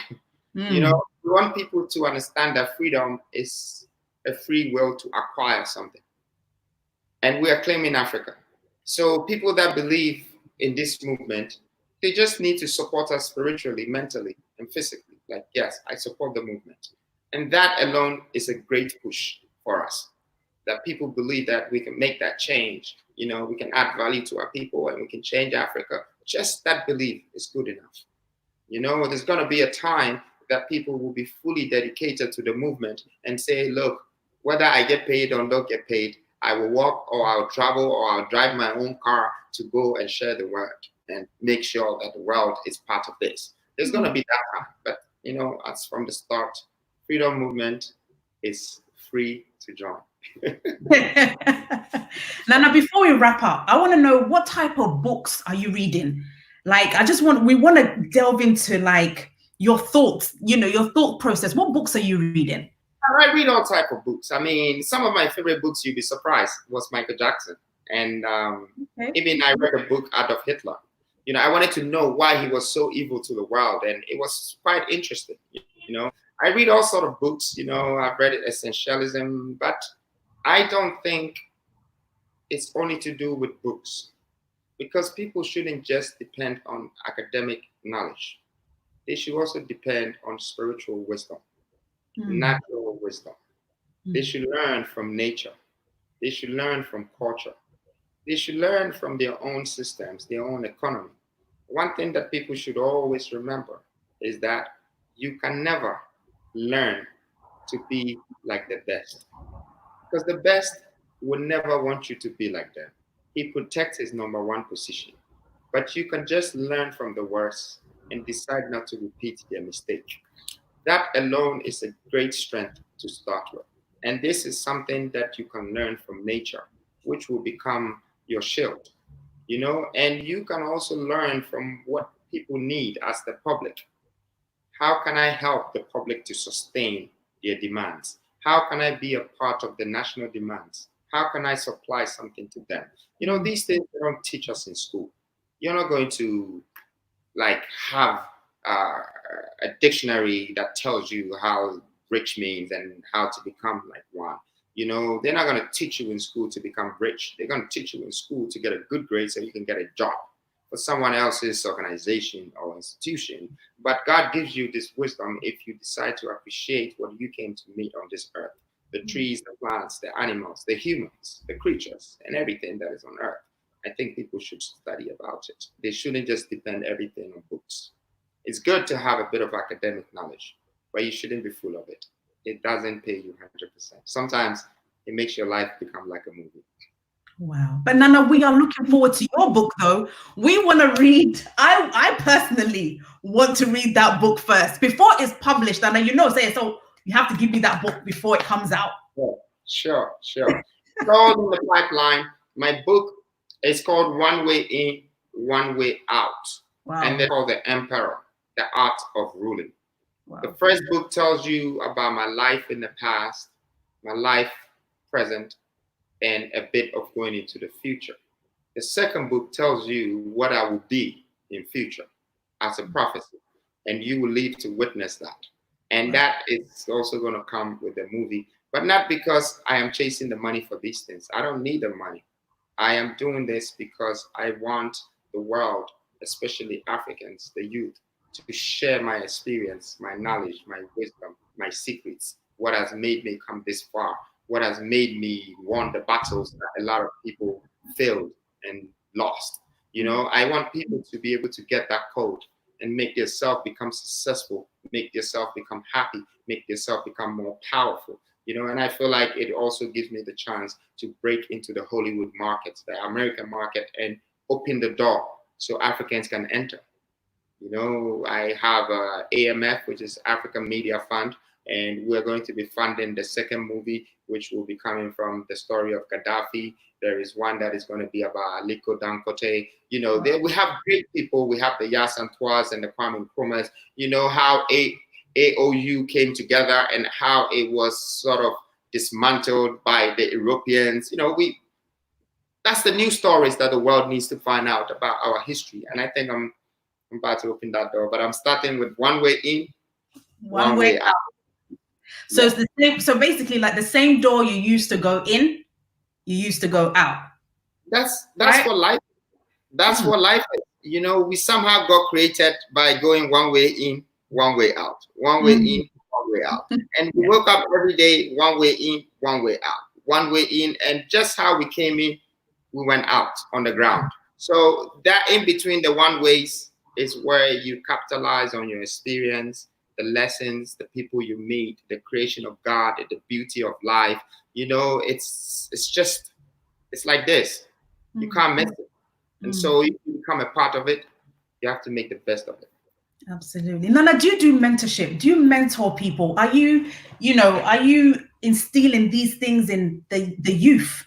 We want people to understand that freedom is a free will to acquire something. And we are claiming Africa. So people that believe in this movement, they just need to support us spiritually, mentally, and physically. Like, yes, I support the movement. And that alone is a great push for us. that people believe that we can make that change. You know, we can add value to our people and we can change Africa. Just that belief is good enough. You know, there's going to be a time that people will be fully dedicated to the movement and say, look, whether I get paid or don't get paid, I will walk or I'll travel or I'll drive my own car to go and share the word and make sure that the world is part of this. There's going to be that time. But, you know, as from the start, freedom movement is free to join. Now, before we wrap up, I want to know, what type of books are you reading? Like, we want to delve into like your thoughts, you know, your thought process. What books are you reading? I read all type of books. I mean, some of my favorite books, you'd be surprised, was Michael Jackson. And even I read a book, Adolf Hitler. You know, I wanted to know why he was so evil to the world. And it was quite interesting. You know, I read all sort of books. You know, I've read Essentialism, but I don't think it's only to do with books, because people shouldn't just depend on academic knowledge. They should also depend on spiritual wisdom, natural wisdom. They should learn from nature. They should learn from culture. They should learn from their own systems, their own economy. One thing that people should always remember is that you can never learn to be like the best, because the best will never want you to be like them. He protects his number one position. But you can just learn from the worst and decide not to repeat their mistake. That alone is a great strength to start with. And this is something that you can learn from nature, which will become your shield, you know, and you can also learn from what people need as the public. How can I help the public to sustain their demands? How can I be a part of the national demands? How can I supply something to them? You know, these things they don't teach us in school. You're not going to like have a dictionary that tells you how rich means and how to become like one. You know, they're not going to teach you in school to become rich. They're going to teach you in school to get a good grade so you can get a job for someone else's organization or institution. But God gives you this wisdom if you decide to appreciate what you came to meet on this earth. The trees, the plants, the animals, the humans, the creatures, and everything that is on earth. I think people should study about it. They shouldn't just depend everything on books. It's good to have a bit of academic knowledge, but you shouldn't be full of it. It doesn't pay you 100%. Sometimes it makes your life become like a movie. Wow. But Nana, we are looking forward to your book, though. We want to read, I personally want to read that book first before it's published. Nana, you know, so you have to give me that book before it comes out. Sure. It's all in the pipeline. My book is called One Way In, One Way Out. Wow. And they're called The Emperor, The Art of Ruling. Wow. The first book tells you about my life in the past, my life present, and a bit of going into the future. The second book tells you what I will be in future as a prophecy, and you will live to witness that. And that is also going to come with a movie, but not because I am chasing the money for these things. I don't need the money. I am doing this because I want the world, especially Africans, the youth, to share my experience, my knowledge, my wisdom, my secrets, what has made me come this far, what has made me won the battles that a lot of people failed and lost. You know, I want people to be able to get that code and make yourself become successful, make yourself become happy, make yourself become more powerful. You know, and I feel like it also gives me the chance to break into the Hollywood market, the American market, and open the door so Africans can enter. You know, I have AMF, which is African Media Fund, and we're going to be funding the second movie, which will be coming from the story of Gaddafi. There is one that is going to be about Aliko Dangote. You know, we have great people. We have the Yas Antois and the Kwame Nkrumahs. You know, how AOU came together and how it was sort of dismantled by the Europeans. You know, that's the new stories that the world needs to find out about our history. And I think I'm about to open that door, but I'm starting with one way in, one way out. So it's the same. So basically, like the same door you used to go in, you used to go out. That's right? What life. That's what life is. You know, we somehow got created by going one way in, one way out, one way in, one way out, and we woke up every day one way in, one way out. one way in, and just how we came in, we went out on the ground. So that in between the one ways is where you capitalize on your experience, the lessons, the people you meet, the creation of God, the beauty of life. You know, it's like this. You can't miss it. And so if you become a part of it, you have to make the best of it. Absolutely. Nana, do you do mentorship? Do you mentor people? Are you instilling these things in the youth?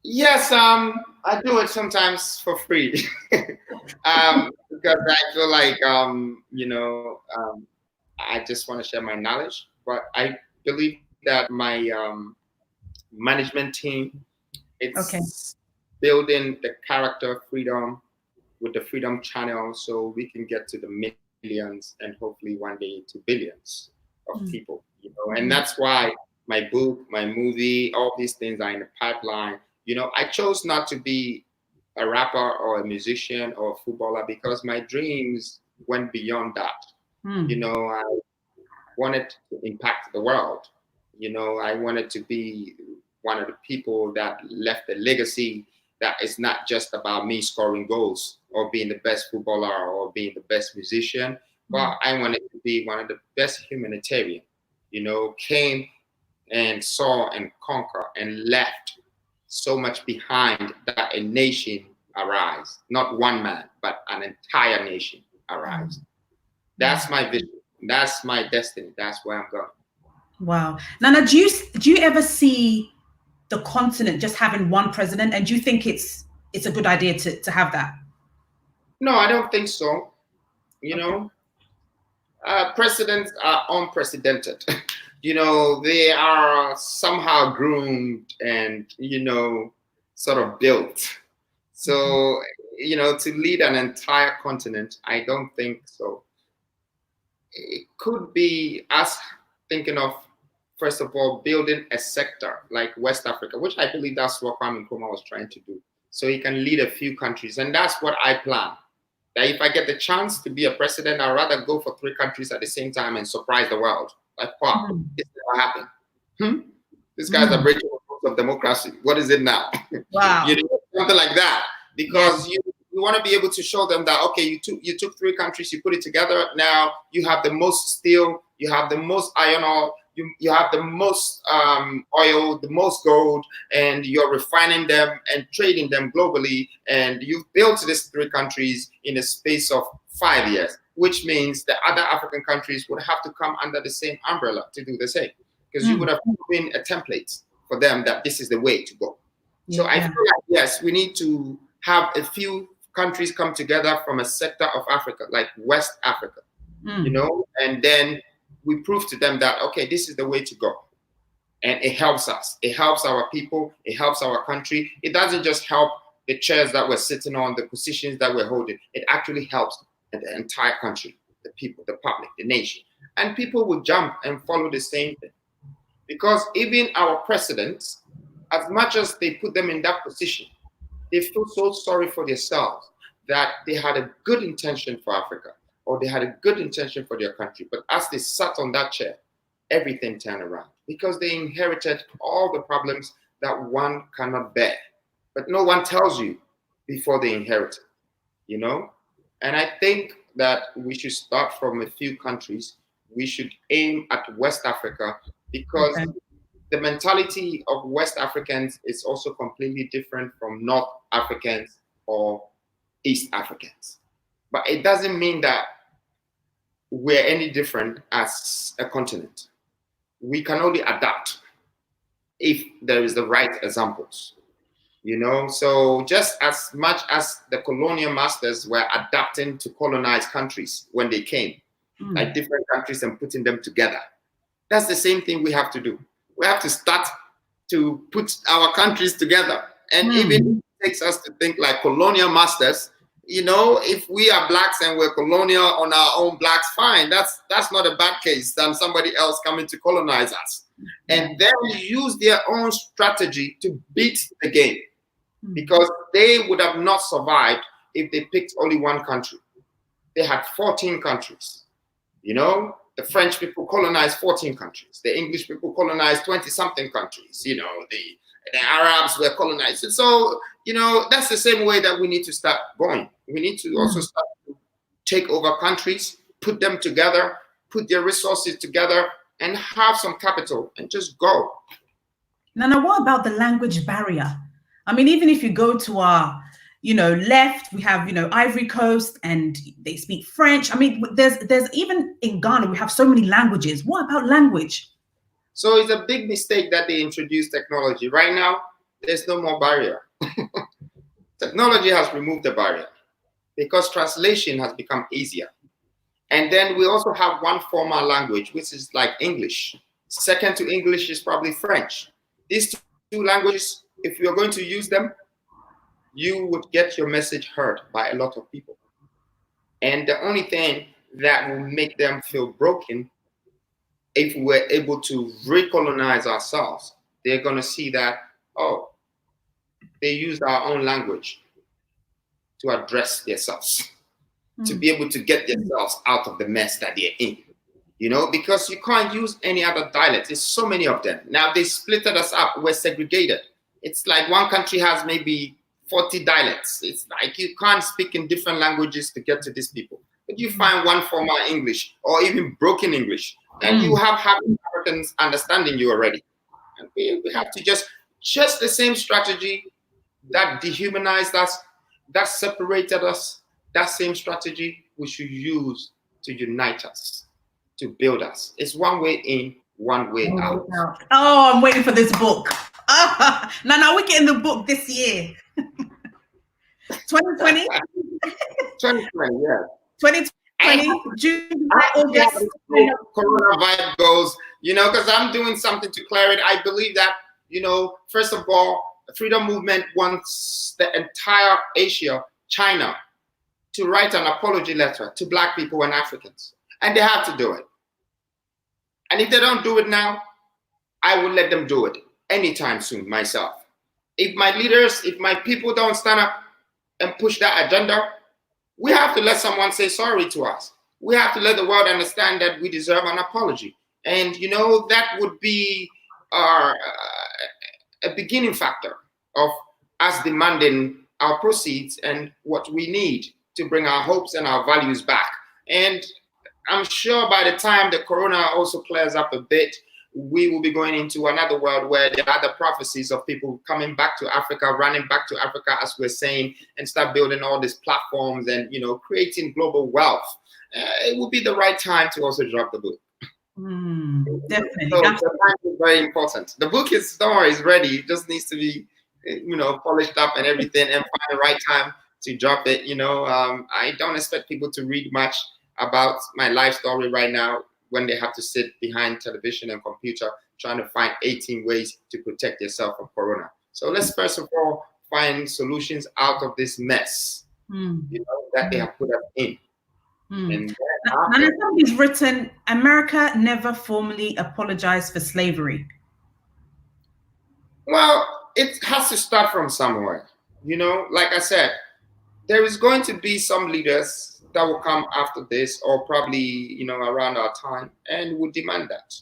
Yes, I do it sometimes for free because I feel like I just want to share my knowledge. But I believe that my management team, it's building the character freedom with the Freedom Channel, so we can get to the millions and hopefully one day to billions of people. You know, and that's why my book, my movie, all these things are in the pipeline. You know, I chose not to be a rapper or a musician or a footballer because my dreams went beyond that. You know, I wanted to impact the world. You know, I wanted to be one of the people that left a legacy that is not just about me scoring goals or being the best footballer or being the best musician, but I wanted to be one of the best humanitarian. You know, came and saw and conquer and left so much behind that a nation arise, not one man, but an entire nation arise. That's my vision. That's my destiny. That's where I'm going. Wow. Nana, do you ever see the continent just having one president, and do you think it's a good idea to have that? No, I don't think so. You know, presidents are unprecedented. You know, they are somehow groomed and, you know, sort of built. So, you know, to lead an entire continent, I don't think so. It could be us thinking of, first of all, building a sector like West Africa, which I believe that's what Kwame Nkrumah was trying to do. So he can lead a few countries. And that's what I plan. That if I get the chance to be a president, I'd rather go for 3 countries at the same time and surprise the world. Like, wow, this never happened. This guy's a breaking the rules of democracy. What is it now? Wow. You know, something like that. Because you want to be able to show them that, okay, you took 3 countries, you put it together. Now you have the most steel, you have the most iron ore, you have the most oil, the most gold, and you're refining them and trading them globally. And you've built these 3 countries in a space of 5 years, which means the other African countries would have to come under the same umbrella to do the same, because you would have been a template for them that this is the way to go. So I feel like, yes, we need to have a few countries come together from a sector of Africa, like West Africa, you know, and then we prove to them that, okay, this is the way to go. And it helps us. It helps our people. It helps our country. It doesn't just help the chairs that we're sitting on, the positions that we're holding. It actually helps the entire country, the people, the public, the nation. And people will jump and follow the same thing. Because even our presidents, as much as they put them in that position, they feel so sorry for themselves that they had a good intention for Africa, or they had a good intention for their country. But as they sat on that chair, everything turned around because they inherited all the problems that one cannot bear. But no one tells you before they inherit it, you know? And I think that we should start from a few countries. We should aim at West Africa because the mentality of West Africans is also completely different from North Africans or East Africans. But it doesn't mean that we're any different as a continent. We can only adapt if there is the right examples, you know? So just as much as the colonial masters were adapting to colonize countries when they came, like different countries, and putting them together, that's the same thing we have to do. We have to start to put our countries together. And even it takes us to think like colonial masters. You know, if we are blacks and we're colonial on our own blacks, fine. That's not a bad case than somebody else coming to colonize us. And then use their own strategy to beat the game, because they would have not survived if they picked only one country. They had 14 countries, you know, The French people colonized 14 countries. The English people colonized 20-something countries. You know, the Arabs were colonized. And so, you know, that's the same way that we need to start going. We need to also start to take over countries, put them together, put their resources together, and have some capital and just go. Now, what about the language barrier? I mean, even if you go to our, you know, left, we have, you know, Ivory Coast and they speak French. I mean, there's even in Ghana, we have so many languages. What about language? So it's a big mistake that they introduced technology. Right now, there's no more barrier. Technology has removed the barrier because translation has become easier. And then we also have one formal language, which is like English. Second to English is probably French. These two languages, if you're going to use them, you would get your message heard by a lot of people. And the only thing that will make them feel broken, if we're able to recolonize ourselves, they're going to see that, oh, they used our own language to address themselves, to be able to get themselves out of the mess that they're in. You know, because you can't use any other dialect. There's so many of them. Now they splitted us up. We're segregated. It's like one country has maybe 40 dialects. It's like you can't speak in different languages to get to these people. But you find one formal English or even broken English, and you have half Africans understanding you already. And we have to just the same strategy that dehumanized us, that separated us, that same strategy we should use to unite us, to build us. It's one way in, one way out. Oh, I'm waiting for this book. Now we're getting the book this year. 2020? 2020, yeah. 2020, June, August. Corona vibe goes, you know, because I'm doing something to clear it. I believe that, you know, first of all, the freedom movement wants the entire Asia, China, to write an apology letter to Black people and Africans. And they have to do it. And if they don't do it now, I will let them do it anytime soon myself. If my leaders, if my people don't stand up and push that agenda, we have to let someone say sorry to us. We have to let the world understand that we deserve an apology. And, you know, that would be a beginning factor of us demanding our proceeds and what we need to bring our hopes and our values back. And I'm sure by the time the corona also clears up a bit, we will be going into another world where there are the prophecies of people coming back to Africa, running back to Africa, as we're saying, and start building all these platforms and, you know, creating global wealth. It will be the right time to also drop the book. Definitely. So the time is very important. The book is, don't worry, it's ready. It just needs to be, you know, polished up and everything, and find the right time to drop it. You know, I don't expect people to read much about my life story right now when they have to sit behind television and computer trying to find 18 ways to protect yourself from corona. So let's first of all find solutions out of this mess, you know, that they have put us in. And somebody's written, America never formally apologized for slavery. Well, it has to start from somewhere. You know, like I said, there is going to be some leaders that will come after this, or probably, you know, around our time, and will demand that.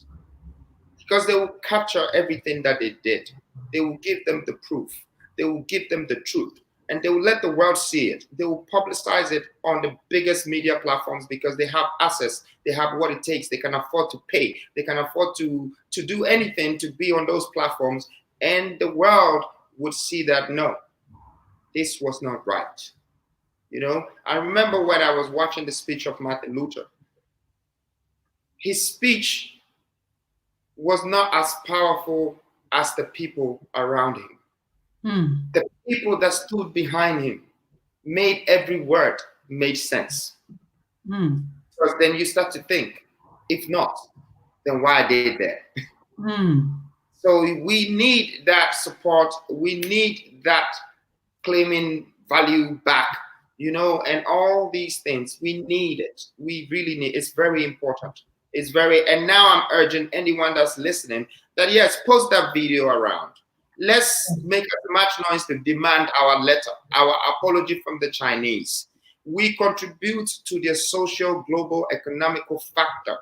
Because they will capture everything that they did. They will give them the proof. They will give them the truth. And they will let the world see it. They will publicize it on the biggest media platforms because they have access. They have what it takes. They can afford to pay. They can afford to do anything to be on those platforms. And the world would see that, no, this was not right. You know, I remember when I was watching the speech of Martin Luther. His speech was not as powerful as the people around him. The people that stood behind him made every word made sense. Because then you start to think, if not, then why are they there? So we need that support. We need that claiming value back, you know, and all these things. We need it. We really need it. It's very important. It's very, and now I'm urging anyone that's listening that, yes, post that video around. Let's make as much noise to demand our letter, our apology from the Chinese. We contribute to their social, global, economical factor.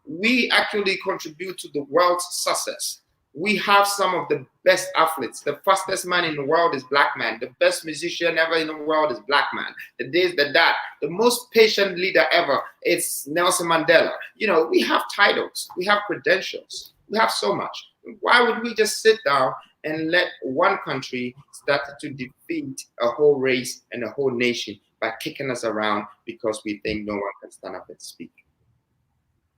we actually contribute to the world's success. We have some of the best athletes. The fastest man in the world is black man. The best musician ever in the world is black man. The this, the that. The most patient leader ever, it's Nelson Mandela. You know, we have titles. We have credentials. We have so much. Why would we just sit down and let one country start to defeat a whole race and a whole nation by kicking us around because we think no one can stand up and speak?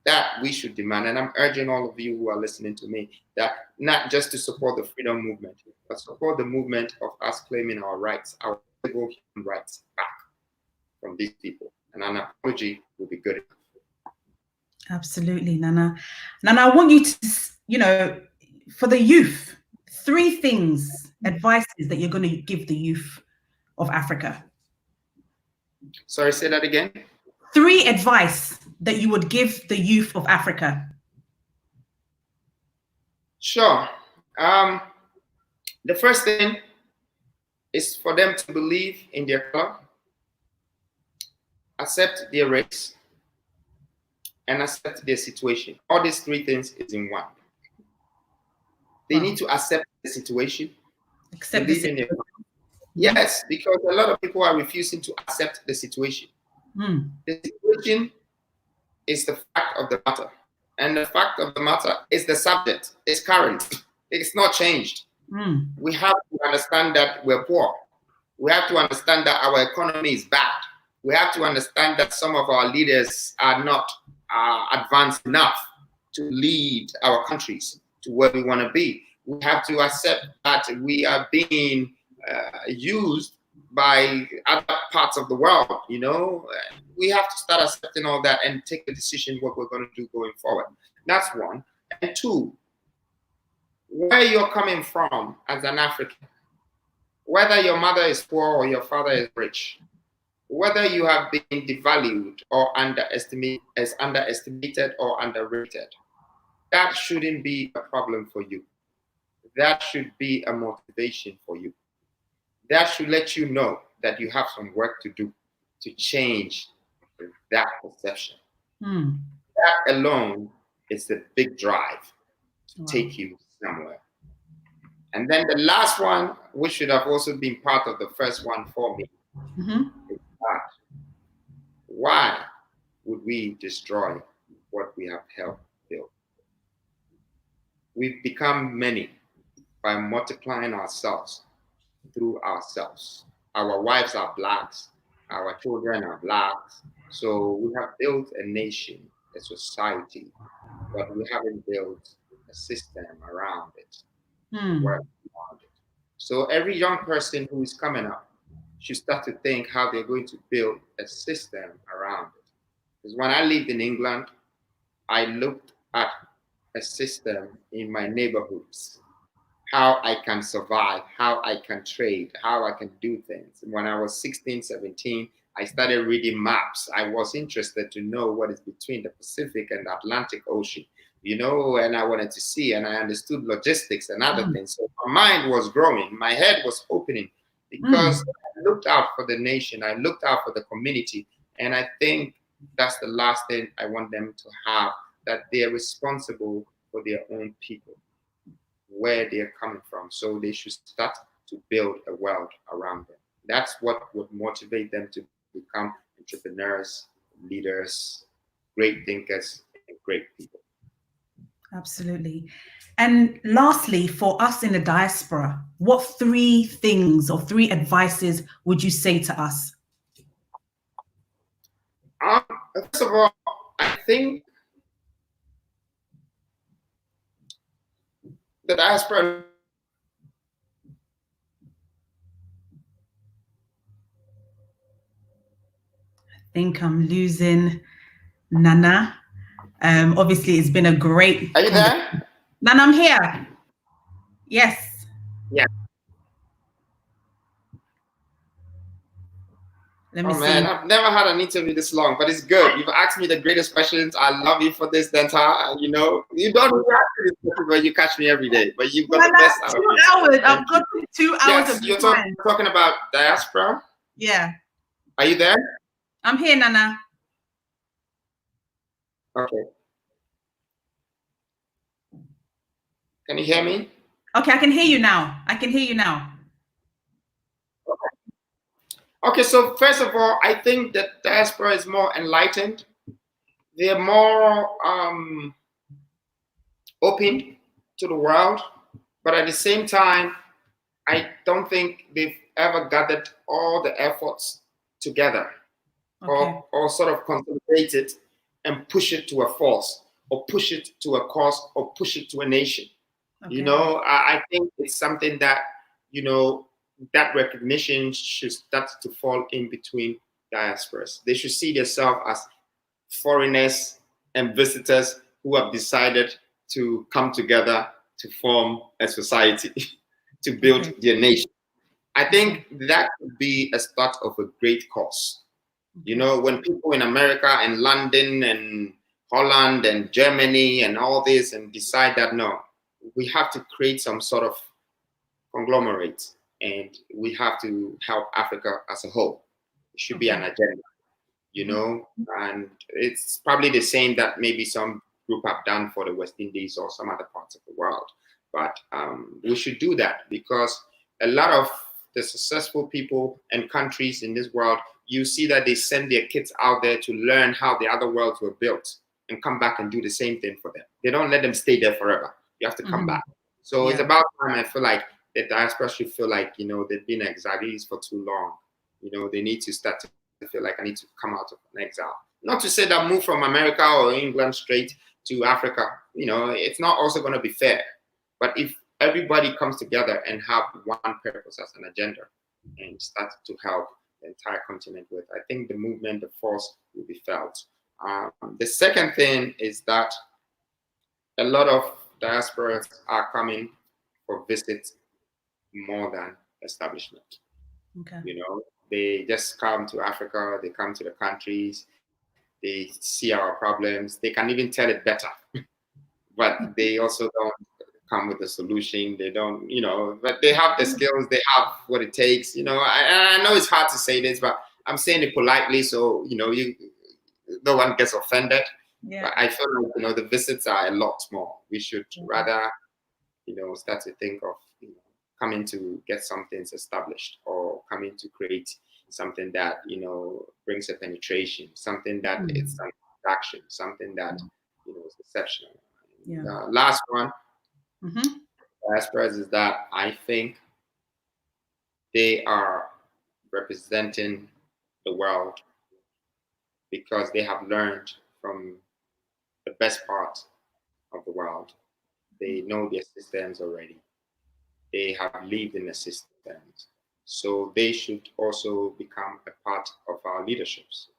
That we should demand, and I'm urging all of you who are listening to me, that not just to support the freedom movement, but support the movement of us claiming our rights, our civil human rights back from these people. And an apology will be good enough. Absolutely, Nana. Nana, I want you to, you know, for the youth, 3 things, advices that you're going to give the youth of Africa. Sorry, say that again. 3 advice that you would give the youth of Africa. Sure. The first thing is for them to believe in their color, accept their race, and accept their situation. All these 3 things is in one. They need to accept the situation. Accept the situation. Yes, because a lot of people are refusing to accept the situation. The situation is the fact of the matter. And the fact of the matter is the subject. It's current. It's not changed. We have to understand that we're poor. We have to understand that our economy is bad. We have to understand that some of our leaders are not advanced enough to lead our countries to where we want to be. We have to accept that we are being used by other parts of the world. You know, we have to start accepting all that and take a decision what we're going to do going forward. That's 1. And 2, where you're coming from as an African, whether your mother is poor or your father is rich, whether you have been devalued or underestimated or underrated, that shouldn't be a problem for you. That should be a motivation for you. That should let you know that you have some work to do to change that perception. That alone is the big drive to take you somewhere. And then the last one, which should have also been part of the first one for me, is that why would we destroy what we have helped build? We've become many by multiplying ourselves through ourselves. Our wives are blacks, our children are blacks. So we have built a nation, a society, but we haven't built a system around it. So every young person who is coming up should start to think how they're going to build a system around it. Because when I lived in England, I looked at a system in my neighborhoods, how I can survive, how I can trade, how I can do things. When I was 16, 17, I started reading maps. I was interested to know what is between the Pacific and the Atlantic Ocean, you know, and I wanted to see, and I understood logistics and other things. So my mind was growing, my head was opening, because I looked out for the nation, I looked out for the community, and I think that's the last thing I want them to have, that they're responsible for their own people, where they're coming from. So they should start to build a world around them. That's what would motivate them to become entrepreneurs, leaders, great thinkers, and great people. Absolutely. And lastly, for us in the diaspora, what 3 things or 3 advices would you say to us? First of all, I think the diaspora think I'm losing Nana. Obviously, it's been a great... Are you there? Nana, I'm here. Yes. Yeah. Let me see. Man, I've never had an interview this long, but it's good. You've asked me the greatest questions. I love you for this, Dentaa. You know, you don't react to this question, but you catch me every day. But you've got the best out of me. 2 hours. I've got 2 hours yes, of you're time. talking about diaspora? Yeah. Are you there? I'm here, Nana. Okay. Can you hear me? Okay, I can hear you now. I can hear you now. Okay, so first of all, I think that diaspora is more enlightened. They're more open to the world, but at the same time, I don't think they've ever gathered all the efforts together, Okay. or sort of consolidate it and push it to a force, or push it to a cause, or push it to a nation. Okay. You know, I think it's something that, you know, that recognition should start to fall in between diasporas. They should see themselves as foreigners and visitors who have decided to come together to form a society, to build their nation. I think that would be a start of a great cause. You know, when people in America and London and Holland and Germany and all this and decide that, no, we have to create some sort of conglomerate and we have to help Africa as a whole. It should be an agenda, you know, and it's probably the same that maybe some group have done for the West Indies or some other parts of the world. But we should do that because a lot of the successful people and countries in this world, you see that they send their kids out there to learn how the other worlds were built and come back and do the same thing for them. They don't let them stay there forever. You have to come back. So it's about time, I feel like, the diaspora should feel like, you know, they've been exiles for too long. You know, they need to start to feel like I need to come out of an exile. Not to say that move from America or England straight to Africa, you know, it's not also going to be fair. But if everybody comes together and have one purpose as an agenda and start to help the entire continent with, I think the movement, the force will be felt. The second thing is that a lot of diasporas are coming for visits more than establishment. Okay. You know, they just come to Africa, they come to the countries, they see our problems, they can even tell it better, but they also don't come with a solution. They don't, you know, but they have the skills, they have what it takes. You know, I know it's hard to say this, but I'm saying it politely, so, you know, no one gets offended. Yeah. But I feel like, you know, the visits are a lot more. We should rather, you know, start to think of, you know, coming to get some things established or coming to create something that, you know, brings a penetration, something that it's an action, something that, you know, is exceptional. Yeah. The last one, diasporas, is that I think they are representing the world because they have learned from the best part of the world. They know their systems already. They have lived in the systems. So they should also become a part of our leaderships.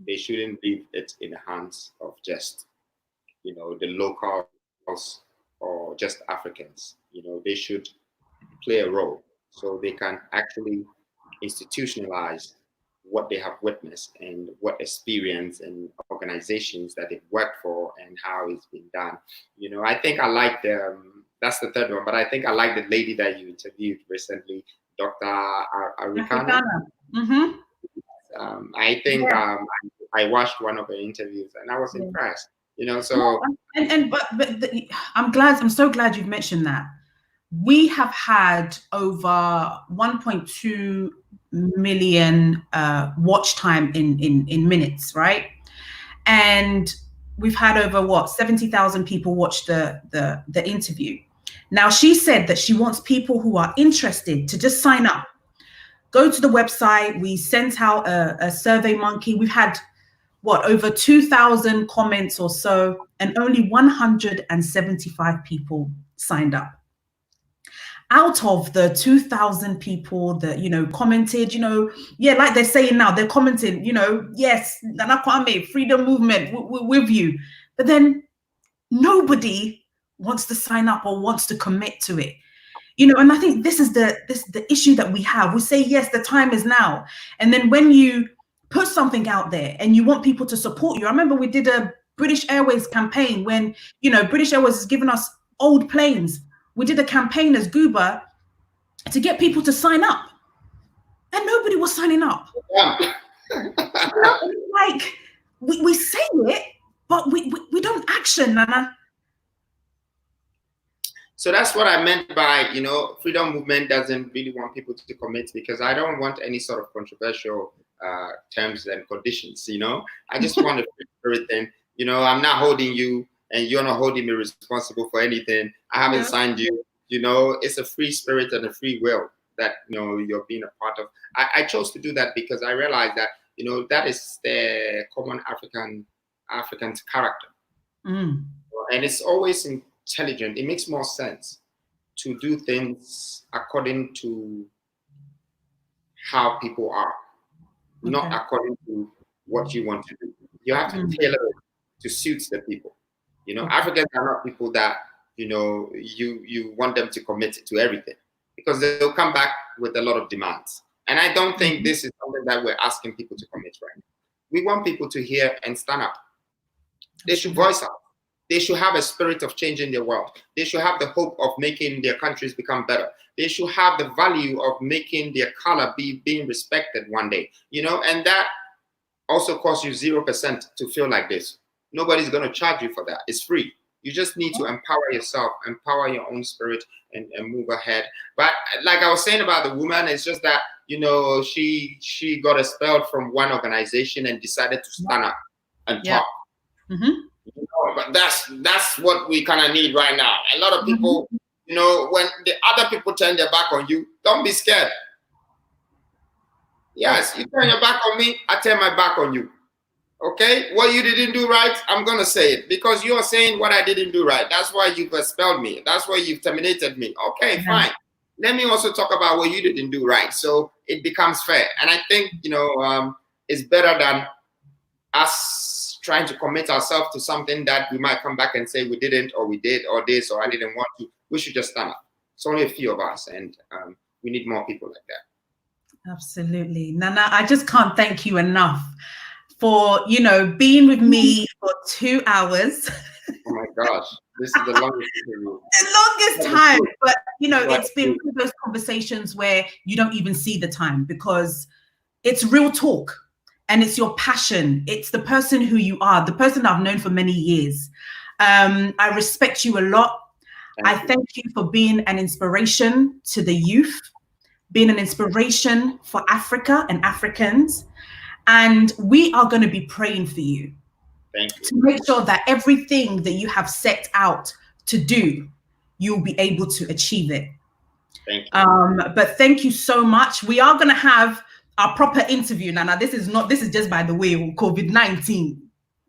They shouldn't leave it in the hands of just, you know, the locals or just Africans. You know, they should play a role so they can actually institutionalize what they have witnessed and what experience and organizations that they've worked for and how it's been done. You know, I think I like that's the third one, but I think I like the lady that you interviewed recently, Dr. Arikana. I think I watched one of her interviews and I was impressed. You know, so I'm so glad you've mentioned that. We have had over 1.2 million watch time in minutes, right? And we've had over 70,000 people watch the interview. Now, she said that she wants people who are interested to just sign up. Go to the website. We sent out a survey monkey. We've had over 2,000 comments or so, and only 175 people signed up. Out of the 2,000 people that, you know, commented, you know, like they're saying now, they're commenting, you know, yes, Nana Kwame, freedom movement, we're with you. But then nobody wants to sign up or wants to commit to it. You know, and I think this is the issue that we have. We say, yes, the time is now. And then when you put something out there and you want people to support you, I remember we did a British Airways campaign when, you know, British Airways has given us old planes. We did a campaign as Gooba to get people to sign up, and nobody was signing up. Yeah. Like we say it, but we don't action, Nana. So that's what I meant by, freedom movement doesn't really want people to commit, because I don't want any sort of controversial terms and conditions. I just want a free spirit thing. I'm not holding you, and you're not holding me responsible for anything. I haven't signed you. It's a free spirit and a free will that you're being a part of. I chose to do that because I realized that that is the common African's character, and it's always intelligent. It makes more sense to do things according to how people are, not according to what you want to do. You have to tailor it to suit the people. Africans are not people that you want them to commit to everything, because they'll come back with a lot of demands. And I don't think this is something that we're asking people to commit right now. We want people to hear and stand up. They should voice out. They should have a spirit of changing their world. They should have the hope of making their countries become better. They should have the value of making their color being respected one day. And that also costs you 0% to feel like this. Nobody's going to charge you for that. It's free. You just need to empower yourself, empower your own spirit, and move ahead. But like I was saying about the woman, it's just that, she got expelled from one organization and decided to stand up and talk. But that's what we kind of need right now. A lot of people, when the other people turn their back on you, don't be scared. Yes, you turn your back on me, I turn my back on you. Okay, what you didn't do right, I'm gonna say it, because you are saying what I didn't do right. That's why you've expelled me. That's why you've terminated me. Okay, fine. Let me also talk about what you didn't do right, so it becomes fair. And I think it's better than us trying to commit ourselves to something that we might come back and say we didn't, or we did, or this, or I didn't want to. We should just stand up. It's only a few of us, and we need more people like that. Absolutely, Nana. I just can't thank you enough for being with me for 2 hours. Oh my gosh, this is the longest interview. The longest time, but it's been one of those conversations where you don't even see the time, because it's real talk, and it's your passion. It's the person who you are, the person I've known for many years. I respect you a lot. I thank you for being an inspiration to the youth, being an inspiration for Africa and Africans. And we are going to be praying for you. Thank you. To make sure that everything that you have set out to do, you'll be able to achieve it. Thank you. But thank you so much. We are going to have our proper interview, Nana. This is just by the way, COVID-19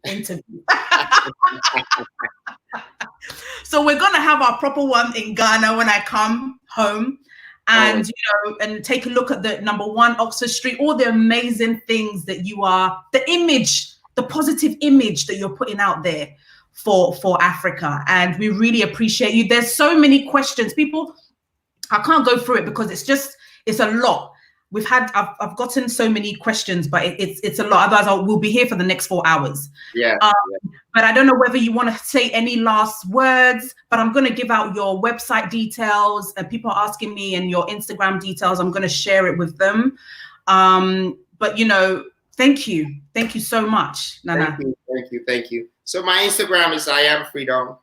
interview. So we're going to have our proper one in Ghana when I come home. And and take a look at the #1 Oxford Street, all the amazing things that you are, the image, the positive image that you're putting out there for Africa. And we really appreciate you. There's so many questions. People, I can't go through it because it's a lot. I've gotten so many questions, but it's a lot. Otherwise, we'll be here for the next 4 hours. Yeah. But I don't know whether you want to say any last words, but I'm going to give out your website details. People are asking me, and your Instagram details. I'm going to share it with them. But thank you. Thank you so much, Nana. Thank you. So my Instagram is I am freedom.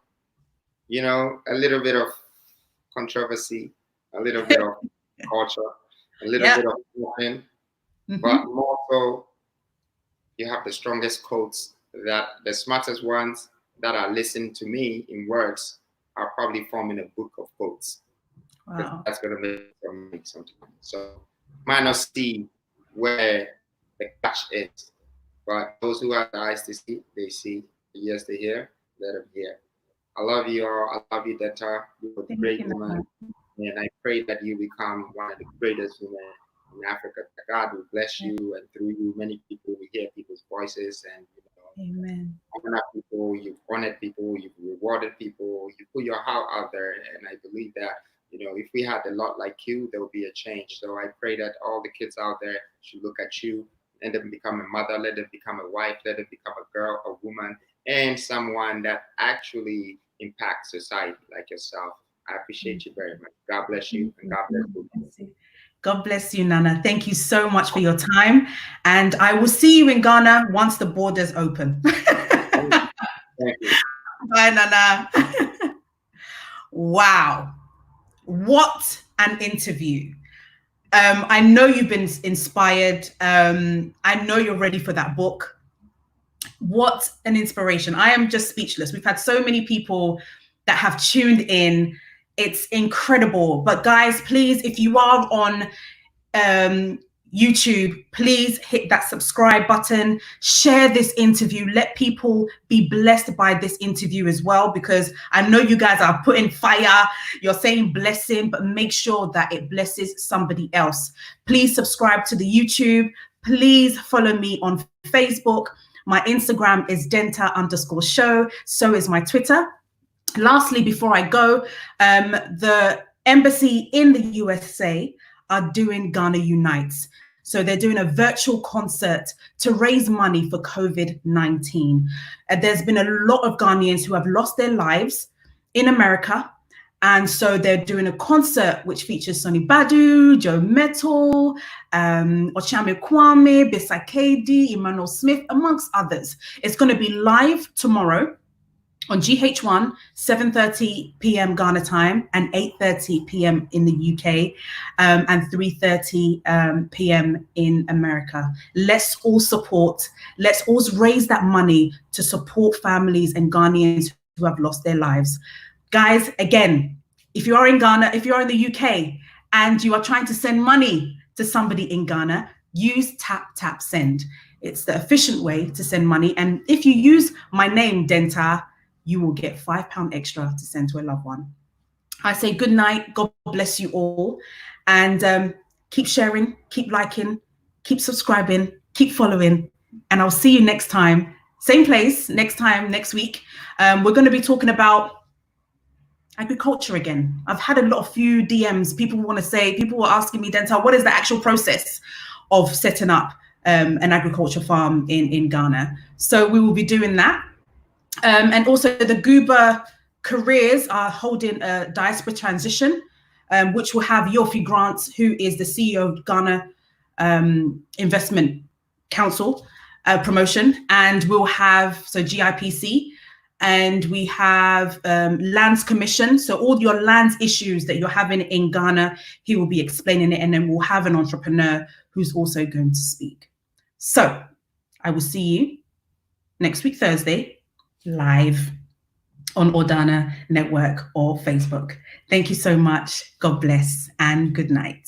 A little bit of controversy, a little bit of culture, a little bit of nothing, but more so, you have the strongest quotes, that the smartest ones that are listening to me in words are probably forming a book of quotes. Wow. That's going to make something. So might not see where the catch is, but those who have the eyes to see, they see. The ears to hear, let them hear. I love you all. I love you, Dentaa. You're a great woman. And I pray that you become one of the greatest women in Africa. God will bless you, and through you, many people will hear people's voices. And Amen. Honor people, you've honored people, you've rewarded people, you put your heart out there. And I believe that if we had a lot like you, there will be a change. So I pray that all the kids out there should look at you, let them become a mother, let them become a wife, let them become a girl, a woman, and someone that actually impacts society like yourself. I appreciate you very much. God bless you, and God bless you. God bless you, Nana. Thank you so much for your time. And I will see you in Ghana once the borders open. Thank you. Bye, Nana. Wow. What an interview. I know you've been inspired. I know you're ready for that book. What an inspiration. I am just speechless. We've had so many people that have tuned in. It's incredible. But guys, please, if you are on YouTube, please hit that subscribe button, share this interview, let people be blessed by this interview as well, because I know you guys are putting fire, you're saying blessing, but make sure that it blesses somebody else. Please subscribe to the YouTube. Please follow me on Facebook. My Instagram is Dentaa_show. So is my Twitter. Lastly, before I go, the embassy in the USA are doing Ghana Unites. So they're doing a virtual concert to raise money for COVID-19. There's been a lot of Ghanaians who have lost their lives in America. And so they're doing a concert which features Sonny Badu, Joe Metal, Ochame Kwame, Bisakedi, Emmanuel Smith, amongst others. It's going to be live tomorrow on GH1, 7:30 p.m. Ghana time and 8:30 p.m. in the UK, and 3:30 p.m. in America. Let's all support. Let's all raise that money to support families and Ghanaians who have lost their lives. Guys, again, if you are in Ghana, if you are in the UK and you are trying to send money to somebody in Ghana, use Tap Tap Send. It's the efficient way to send money. And if you use my name, Dentaa, you will get £5 extra to send to a loved one. I say good night. God bless you all. And keep sharing, keep liking, keep subscribing, keep following. And I'll see you next time. Same place, next week. We're going to be talking about agriculture again. I've had a few DMs. People were asking me, Dentaa, what is the actual process of setting up an agriculture farm in Ghana? So we will be doing that. And also the Guba Careers are holding a diaspora transition, which will have Yofi Grant, who is the CEO of Ghana Investment Council promotion. And we'll have, GIPC, and we have Lands Commission. So all your lands issues that you're having in Ghana, he will be explaining it. And then we'll have an entrepreneur who's also going to speak. So I will see you next week, Thursday, live on Ordana Network or Facebook. Thank you so much. God bless and good night.